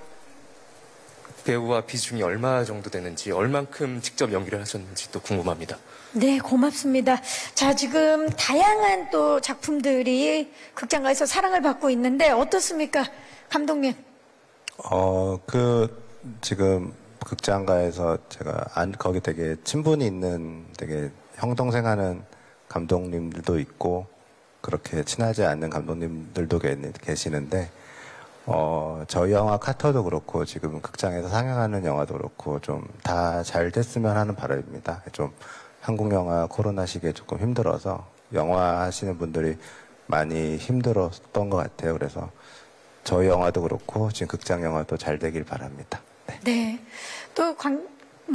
배우와 비중이 얼마 정도 되는지, 얼만큼 직접 연기를 하셨는지 또 궁금합니다. 네, 고맙습니다. 자, 지금 다양한 또 작품들이 극장가에서 사랑을 받고 있는데 어떻습니까, 감독님? 지금 극장가에서 제가 거기 되게 친분이 있는 되게 형동생하는 감독님들도 있고, 그렇게 친하지 않는 감독님들도 계시는데, 저희 영화 카터도 그렇고, 지금 극장에서 상영하는 영화도 그렇고, 좀 다 잘 됐으면 하는 바람입니다. 좀 한국 영화 코로나 시기에 조금 힘들어서, 영화 하시는 분들이 많이 힘들었던 것 같아요. 그래서 저희 영화도 그렇고, 지금 극장 영화도 잘 되길 바랍니다. 네. 네. 또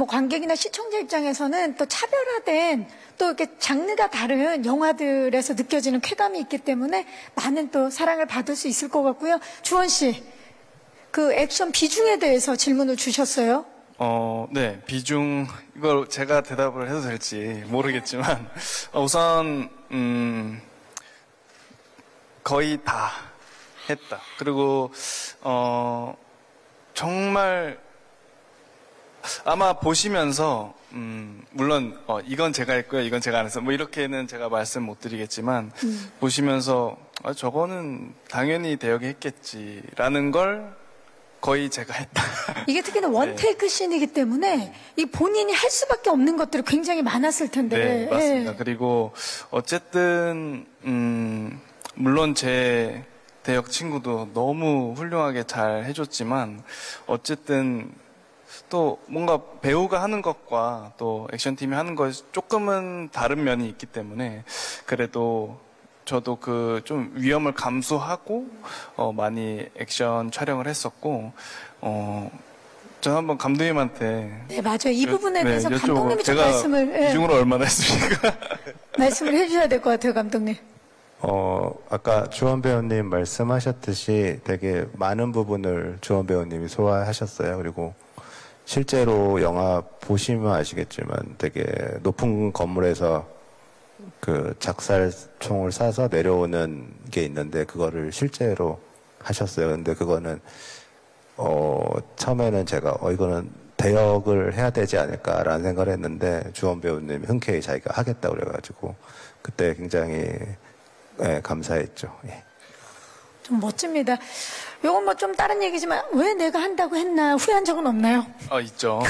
관객이나 시청자 입장에서는 또 차별화된, 또 이렇게 장르가 다른 영화들에서 느껴지는 쾌감이 있기 때문에 많은 또 사랑을 받을 수 있을 것 같고요. 주원 씨, 그 액션 비중에 대해서 질문을 주셨어요. 네, 비중, 이걸 제가 대답을 해도 될지 모르겠지만, 우선, 거의 다 했다. 그리고, 정말, 아마 보시면서, 물론, 이건 제가 했고요, 이건 제가 안 했어. 뭐, 이렇게는 제가 말씀 못 드리겠지만, 보시면서, 저거는 당연히 대역이 했겠지라는 걸 거의 제가 했다. 이게 특히나 원테이크 씬이기 때문에 이 본인이 할 수밖에 없는 것들이 굉장히 많았을 텐데. 네, 맞습니다. 그리고 어쨌든 물론 제 대역 친구도 너무 훌륭하게 잘 해줬지만, 어쨌든 또 뭔가 배우가 하는 것과 또 액션팀이 하는 것이 조금은 다른 면이 있기 때문에, 그래도 저도 그 좀 위험을 감수하고 많이 액션 촬영을 했었고, 저 한번 감독님한테, 네, 맞아요. 이 부분에 대해서 여쭤보고, 감독님이 좀 제가 말씀을 비중으로 얼마나 했습니까? 말씀을 해주셔야 될 것 같아요, 감독님. 아까 주원 배우님 말씀하셨듯이 되게 많은 부분을 주원 배우님이 소화하셨어요. 그리고 실제로 영화 보시면 아시겠지만 되게 높은 건물에서 그 작살총을 쏴서 내려오는 게 있는데, 그거를 실제로 하셨어요. 근데 그거는 처음에는 제가 이거는 대역을 해야 되지 않을까라는 생각을 했는데, 주원 배우님이 흔쾌히 자기가 하겠다고 그래가지고 그때 굉장히 감사했죠. 예. 좀 멋집니다. 요건 뭐 좀 다른 얘기지만 왜 내가 한다고 했나 후회한 적은 없나요? 있죠.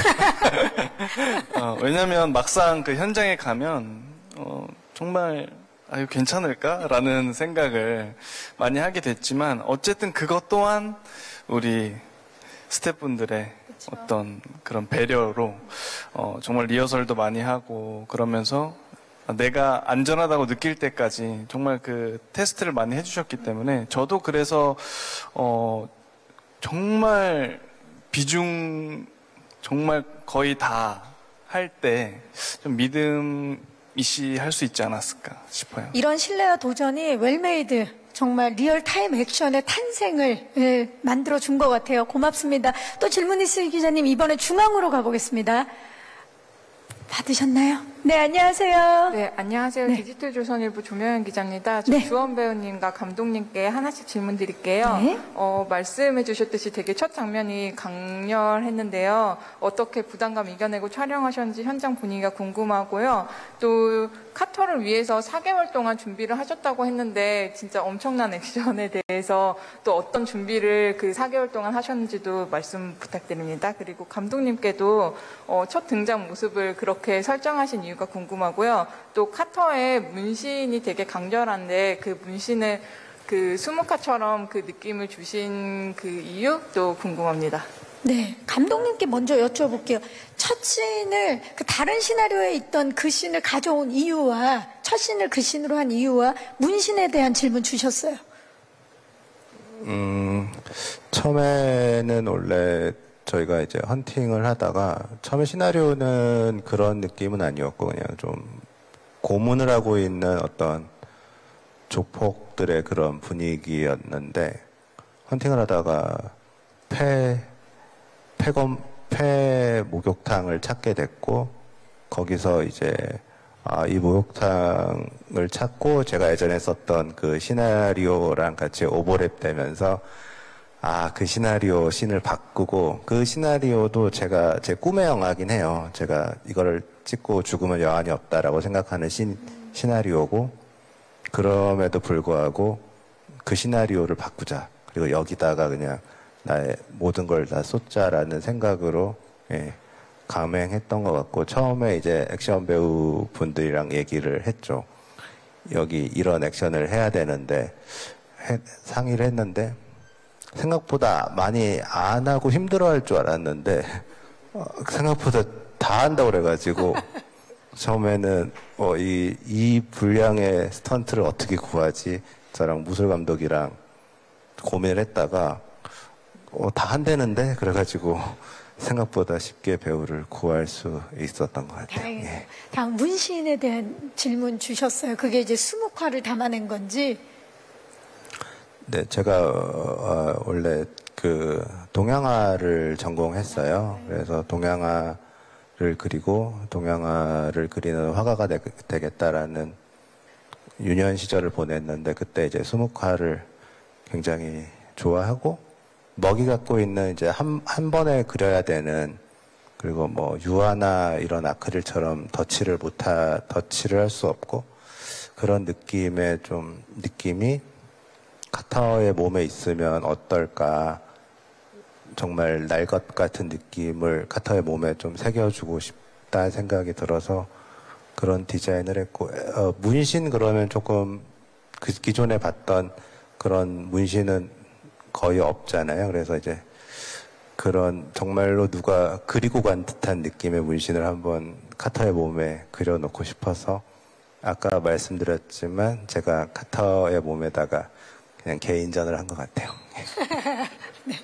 왜냐면 막상 그 현장에 가면, 정말, 이거 괜찮을까라는 생각을 많이 하게 됐지만, 어쨌든 그것 또한 우리 스태프분들의 어떤 그런 배려로, 정말 리허설도 많이 하고, 그러면서 내가 안전하다고 느낄 때까지 정말 그 테스트를 많이 해주셨기 때문에, 저도 그래서, 정말 정말 거의 다 할 때 좀 믿음이시 할 수 있지 않았을까 싶어요. 이런 신뢰와 도전이 웰메이드 정말 리얼타임 액션의 탄생을 만들어 준 것 같아요. 고맙습니다. 또 질문 있으신 기자님 이번에 중앙으로 가보겠습니다. 받으셨나요? 네, 안녕하세요. 네, 안녕하세요. 네. 디지털조선일보 조명현 기자입니다. 저 네. 주원 배우님과 감독님께 하나씩 질문 드릴게요. 네. 말씀해 주셨듯이 되게 첫 장면이 강렬했는데요. 어떻게 부담감 이겨내고 촬영하셨는지 현장 분위기가 궁금하고요. 또 카터를 위해서 4개월 동안 준비를 하셨다고 했는데 진짜 엄청난 액션에 대해서 또 어떤 준비를 그 4개월 동안 하셨는지도 말씀 부탁드립니다. 그리고 감독님께도 첫 등장 모습을 그렇게 설정하신 이유가 궁금하고요. 또 카터의 문신이 되게 강렬한데 그 문신을 그 수묵화처럼 그 느낌을 주신 그 이유도 궁금합니다. 네, 감독님께 먼저 여쭤볼게요. 첫 씬을 그 다른 시나리오에 있던 그 씬을 가져온 이유와 첫 씬을 그 씬으로 한 이유와 문신에 대한 질문 주셨어요. 처음에는 원래 저희가 이제 헌팅을 하다가 처음에 시나리오는 그런 느낌은 아니었고 그냥 좀 고문을 하고 있는 어떤 조폭들의 그런 분위기였는데 헌팅을 하다가 폐 목욕탕을 찾게 됐고 거기서 이제 이 목욕탕을 찾고 제가 예전에 썼던 그 시나리오랑 같이 오버랩 되면서 그 시나리오 씬을 바꾸고 그 시나리오도 제가 제 꿈의 영화긴 해요. 제가 이거를 찍고 죽으면 여한이 없다라고 생각하는 시나리오고 그럼에도 불구하고 그 시나리오를 바꾸자. 그리고 여기다가 그냥 나의 모든 걸 다 쏟자라는 생각으로 감행했던 것 같고 처음에 이제 액션 배우 분들이랑 얘기를 했죠. 여기 이런 액션을 해야 되는데 상의를 했는데 생각보다 많이 안 하고 힘들어할 줄 알았는데 생각보다 다 한다고 그래가지고 처음에는 이 분량의 스턴트를 어떻게 구하지? 저랑 무술 감독이랑 고민을 했다가 다 한다는데 그래가지고 생각보다 쉽게 배우를 구할 수 있었던 것 같아요. 다행이네요. 다음 문신에 대한 질문 주셨어요. 그게 이제 수묵화를 담아낸 건지. 네, 제가 원래 그 동양화를 전공했어요. 그래서 동양화를 그리고 동양화를 그리는 화가가 되겠다라는 유년 시절을 보냈는데 그때 이제 수묵화를 굉장히 좋아하고 먹이 갖고 있는 이제 한 번에 그려야 되는 그리고 뭐 유화나 이런 아크릴처럼 덧칠을 할 수 없고 그런 느낌이 카터의 몸에 있으면 어떨까 정말 날 것 같은 느낌을 카터의 몸에 좀 새겨주고 싶다 생각이 들어서 그런 디자인을 했고 문신 그러면 조금 그 기존에 봤던 그런 문신은 거의 없잖아요. 그래서 이제 그런 정말로 누가 그리고 간 듯한 느낌의 문신을 한번 카터의 몸에 그려놓고 싶어서 아까 말씀드렸지만 제가 카터의 몸에다가 그냥 개인전을 한 것 같아요. 네.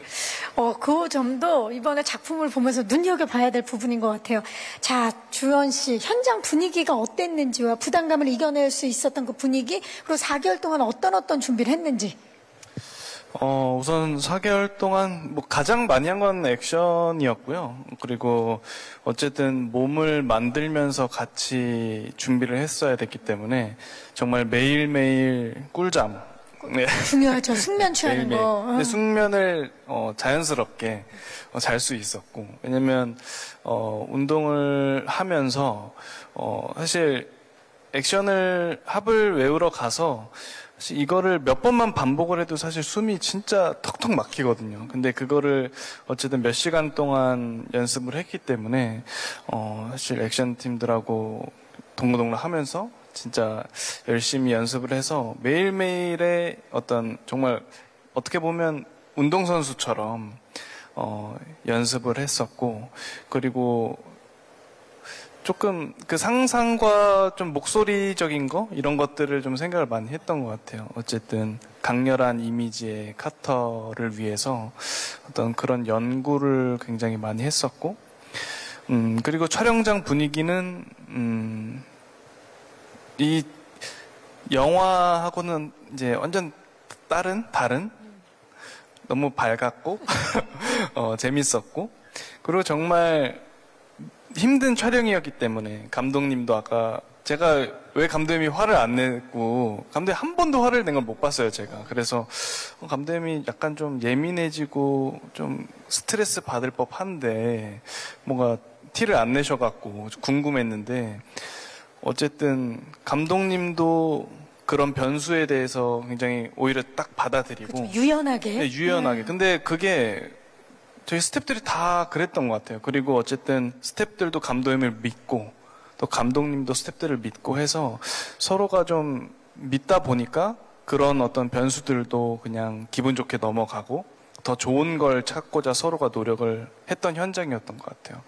그 점도 이번에 작품을 보면서 눈여겨봐야 될 부분인 것 같아요. 자, 주연 씨, 현장 분위기가 어땠는지와 부담감을 이겨낼 수 있었던 그 분위기, 그리고 4개월 동안 어떤 준비를 했는지. 우선 4개월 동안 가장 많이 한 건 액션이었고요. 그리고 어쨌든 몸을 만들면서 같이 준비를 했어야 됐기 때문에 정말 매일매일 꿀잠. 네. 중요하죠. 숙면 취하는 거. 근데 숙면을 자연스럽게 잘 수 있었고 왜냐면 운동을 하면서 사실 액션을 합을 외우러 가서 사실 이거를 몇 번만 반복을 해도 사실 숨이 진짜 턱턱 막히거든요. 근데 그거를 어쨌든 몇 시간 동안 연습을 했기 때문에 사실 액션 팀들하고 동고동락 하면서 진짜 열심히 연습을 해서 매일매일의 어떤 정말 어떻게 보면 운동선수처럼 연습을 했었고, 그리고 조금 그 상상과 좀 목소리적인 거 이런 것들을 좀 생각을 많이 했던 것 같아요. 어쨌든 강렬한 이미지의 카터를 위해서 어떤 그런 연구를 굉장히 많이 했었고, 그리고 촬영장 분위기는 이 영화하고는 이제 완전 다른 너무 밝았고 재밌었고, 그리고 정말 힘든 촬영이었기 때문에 감독님도 아까 제가 왜 감독님이 화를 안 내고, 감독님 한 번도 화를 낸 걸 못 봤어요, 제가. 그래서 감독님이 약간 좀 예민해지고 좀 스트레스 받을 법한데 뭔가 티를 안 내셔갖고 궁금했는데, 어쨌든 감독님도 그런 변수에 대해서 굉장히 오히려 딱 받아들이고 그렇죠. 유연하게. 네, 유연하게. 근데 그게 저희 스태프들이 다 그랬던 것 같아요. 그리고 어쨌든 스태프들도 감독님을 믿고 또 감독님도 스태프들을 믿고 해서 서로가 좀 믿다 보니까 그런 어떤 변수들도 그냥 기분 좋게 넘어가고 더 좋은 걸 찾고자 서로가 노력을 했던 현장이었던 것 같아요.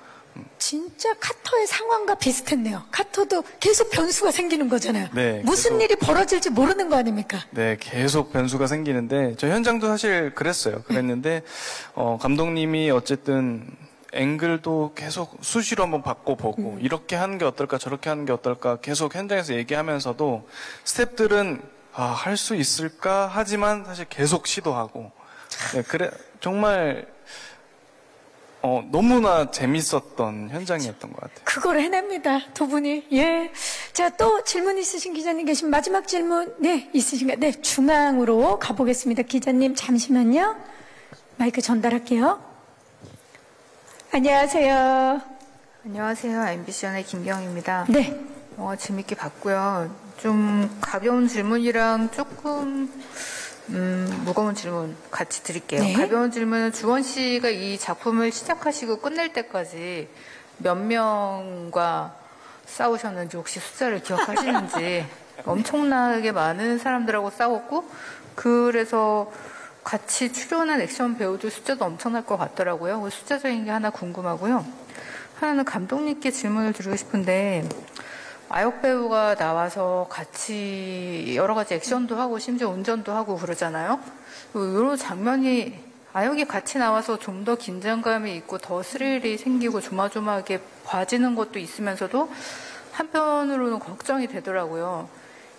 진짜 카터의 상황과 비슷했네요. 카터도 계속 변수가 생기는 거잖아요. 네, 무슨 계속. 일이 벌어질지 모르는 거 아닙니까? 네, 계속 변수가 생기는데 저 현장도 사실 그랬어요. 그랬는데 감독님이 어쨌든 앵글도 계속 수시로 한번 바꿔보고 이렇게 하는 게 어떨까 저렇게 하는 게 어떨까 계속 현장에서 얘기하면서도 스태프들은 할 수 있을까 하지만 사실 계속 시도하고, 네, 그래 정말 너무나 재밌었던 현장이었던 것 같아요. 그걸 해냅니다, 두 분이. 예. 자, 또 질문 있으신 기자님 계신 마지막 질문, 네, 있으신가요? 네, 중앙으로 가보겠습니다. 기자님, 잠시만요. 마이크 전달할게요. 안녕하세요. 안녕하세요. MBC연의 김경입니다. 네. 재밌게 봤고요. 좀 가벼운 질문이랑 조금 무거운 질문 같이 드릴게요. 네. 가벼운 질문은 주원 씨가 이 작품을 시작하시고 끝낼 때까지 몇 명과 싸우셨는지 혹시 숫자를 기억하시는지. 엄청나게 많은 사람들하고 싸웠고, 그래서 같이 출연한 액션 배우들 숫자도 엄청날 것 같더라고요. 그 숫자적인 게 하나 궁금하고요. 하나는 감독님께 질문을 드리고 싶은데, 아역 배우가 나와서 같이 여러 가지 액션도 하고 심지어 운전도 하고 그러잖아요. 이런 장면이 아역이 같이 나와서 좀 더 긴장감이 있고 더 스릴이 생기고 조마조마하게 봐지는 것도 있으면서도 한편으로는 걱정이 되더라고요.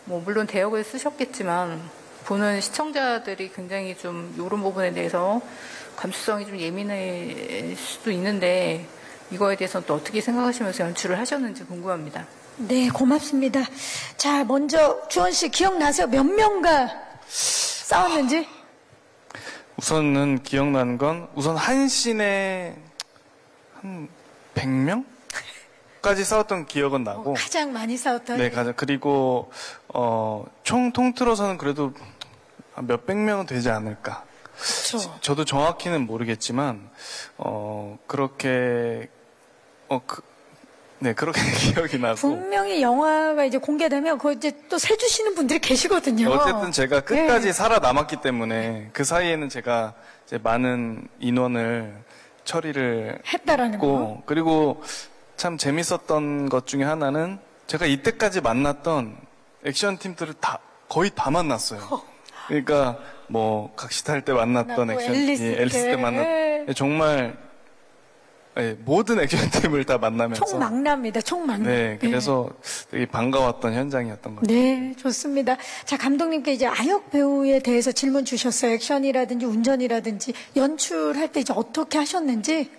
물론 대역을 쓰셨겠지만 보는 시청자들이 굉장히 좀 이런 부분에 대해서 감수성이 좀 예민할 수도 있는데, 이거에 대해서는 또 어떻게 생각하시면서 연출을 하셨는지 궁금합니다. 네, 고맙습니다. 자, 먼저 주원 씨 기억나세요? 몇 명과 싸웠는지? 우선은 기억나는 건 우선 한 씬에 한 100명까지 싸웠던 기억은 나고, 가장 많이 싸웠던. 네, 가장. 그리고 총 통틀어서는 그래도 한 몇백 명은 되지 않을까. 그렇죠. 저도 정확히는 모르겠지만 그렇게 네, 그렇게 기억이 나고. 분명히 영화가 이제 공개되면 그거 이제 또 세주시는 분들이 계시거든요. 어쨌든 제가 끝까지 네. 살아남았기 때문에 그 사이에는 제가 이제 많은 인원을 처리를 했다라는 거. 했고, 그리고 참 재밌었던 것 중에 하나는 제가 이때까지 만났던 액션 팀들을 거의 다 만났어요. 그러니까 뭐 각시탈 할 때 만났던 액션 팀, 앨리스 때 만났던, 정말 모든 액션팀을 다 만나면서 총망라입니다. 총망라. 네, 그래서 되게 반가웠던 현장이었던 것 같아요. 네, 좋습니다. 자, 감독님께 이제 아역 배우에 대해서 질문 주셨어요. 액션이라든지 운전이라든지 연출할 때 이제 어떻게 하셨는지.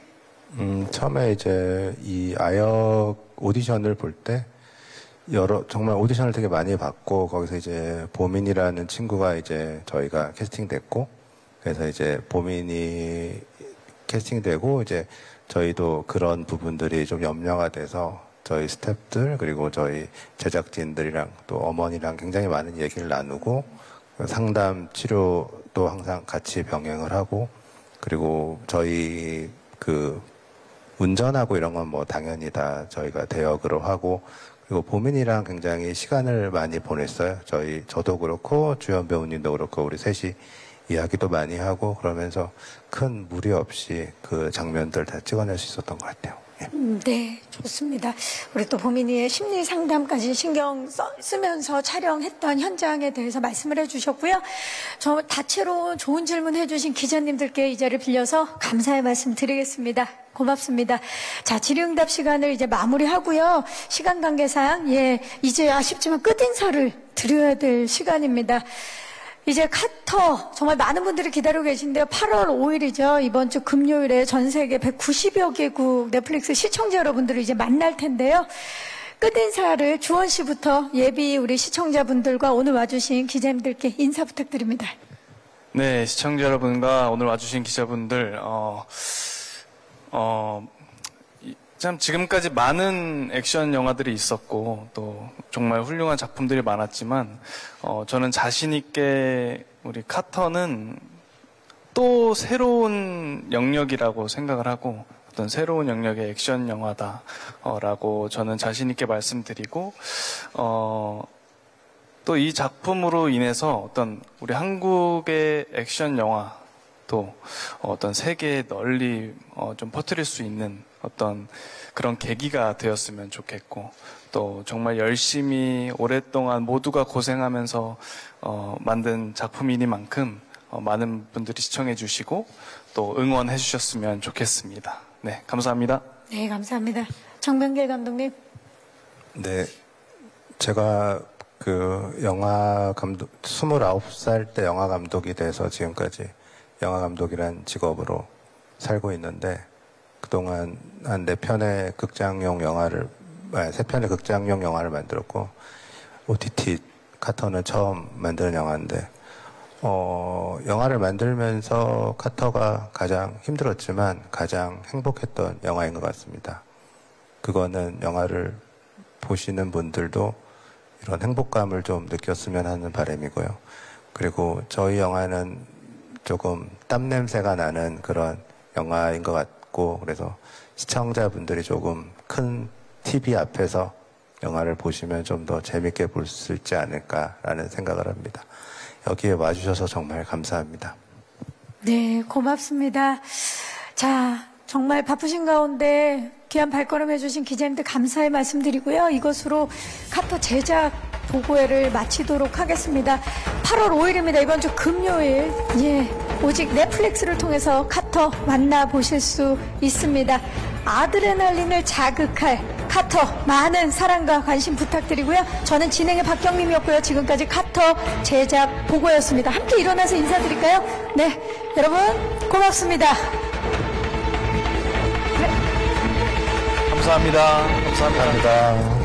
처음에 이제 이 아역 오디션을 볼 때 정말 오디션을 되게 많이 받고, 거기서 이제 보민이라는 친구가 이제 저희가 캐스팅됐고, 그래서 이제 보민이 캐스팅되고, 이제 저희도 그런 부분들이 좀 염려가 돼서 저희 스태프들 그리고 저희 제작진들이랑 또 어머니랑 굉장히 많은 얘기를 나누고, 상담, 치료도 항상 같이 병행을 하고, 그리고 저희 운전하고 이런 건 뭐 당연히 다 저희가 대역으로 하고, 그리고 보민이랑 굉장히 시간을 많이 보냈어요. 저도 그렇고, 주연 배우님도 그렇고, 우리 셋이 이야기도 많이 하고, 그러면서 큰 무리 없이 그 장면들 다 찍어낼 수 있었던 것 같아요. 예. 네, 좋습니다. 우리 또 보민이의 심리 상담까지 신경 쓰면서 촬영했던 현장에 대해서 말씀을 해주셨고요. 저 다채로운 좋은 질문 해주신 기자님들께 이 자리를 빌려서 감사의 말씀 드리겠습니다. 고맙습니다. 자, 질의응답 시간을 이제 마무리하고요. 시간 관계상, 이제 아쉽지만 끝인사를 드려야 될 시간입니다. 이제 카터, 정말 많은 분들이 기다리고 계신데요. 8월 5일이죠. 이번 주 금요일에 전 세계 190여 개국 넷플릭스 시청자 여러분들을 이제 만날 텐데요. 끝인사를 주원 씨부터 예비 우리 시청자분들과 오늘 와주신 기자님들께 인사 부탁드립니다. 네, 시청자 여러분과 오늘 와주신 기자분들, 참 지금까지 많은 액션 영화들이 있었고 또 정말 훌륭한 작품들이 많았지만 저는 자신 있게 우리 카터는 또 새로운 영역이라고 생각을 하고 어떤 새로운 영역의 액션 영화다라고 저는 자신 있게 말씀드리고 또 이 작품으로 인해서 어떤 우리 한국의 액션 영화 또 어떤 세계에 널리 좀 퍼뜨릴 수 있는 어떤 그런 계기가 되었으면 좋겠고 또 정말 열심히 오랫동안 모두가 고생하면서 만든 작품이니만큼 많은 분들이 시청해 주시고 또 응원해 주셨으면 좋겠습니다. 네, 감사합니다. 네, 감사합니다. 정명길 감독님. 네, 제가 영화 감독 29살 때 영화 감독이 돼서 지금까지 영화 감독이란 직업으로 살고 있는데 그동안 한 4편의 극장용 영화를 3편의 극장용 영화를 만들었고 OTT 카터는 처음 만드는 영화인데 영화를 만들면서 카터가 가장 힘들었지만 가장 행복했던 영화인 것 같습니다. 그거는 영화를 보시는 분들도 이런 행복감을 좀 느꼈으면 하는 바람이고요. 그리고 저희 영화는 조금 땀 냄새가 나는 그런 영화인 것 같고 그래서 시청자분들이 조금 큰 TV 앞에서 영화를 보시면 좀 더 재밌게 볼 수 있지 않을까라는 생각을 합니다. 여기에 와주셔서 정말 감사합니다. 네, 고맙습니다. 자, 정말 바쁘신 가운데 귀한 발걸음 해주신 기자님들 감사의 말씀드리고요. 이것으로 카터 제작 보고회를 마치도록 하겠습니다. 8월 5일입니다. 이번 주 금요일. 오직 넷플릭스를 통해서 카터 만나보실 수 있습니다. 아드레날린을 자극할 카터 많은 사랑과 관심 부탁드리고요. 저는 진행의 박경림이었고요. 지금까지 카터 제작 보고였습니다. 함께 일어나서 인사드릴까요? 네, 여러분 고맙습니다. 감사합니다. 감사합니다. 감사합니다.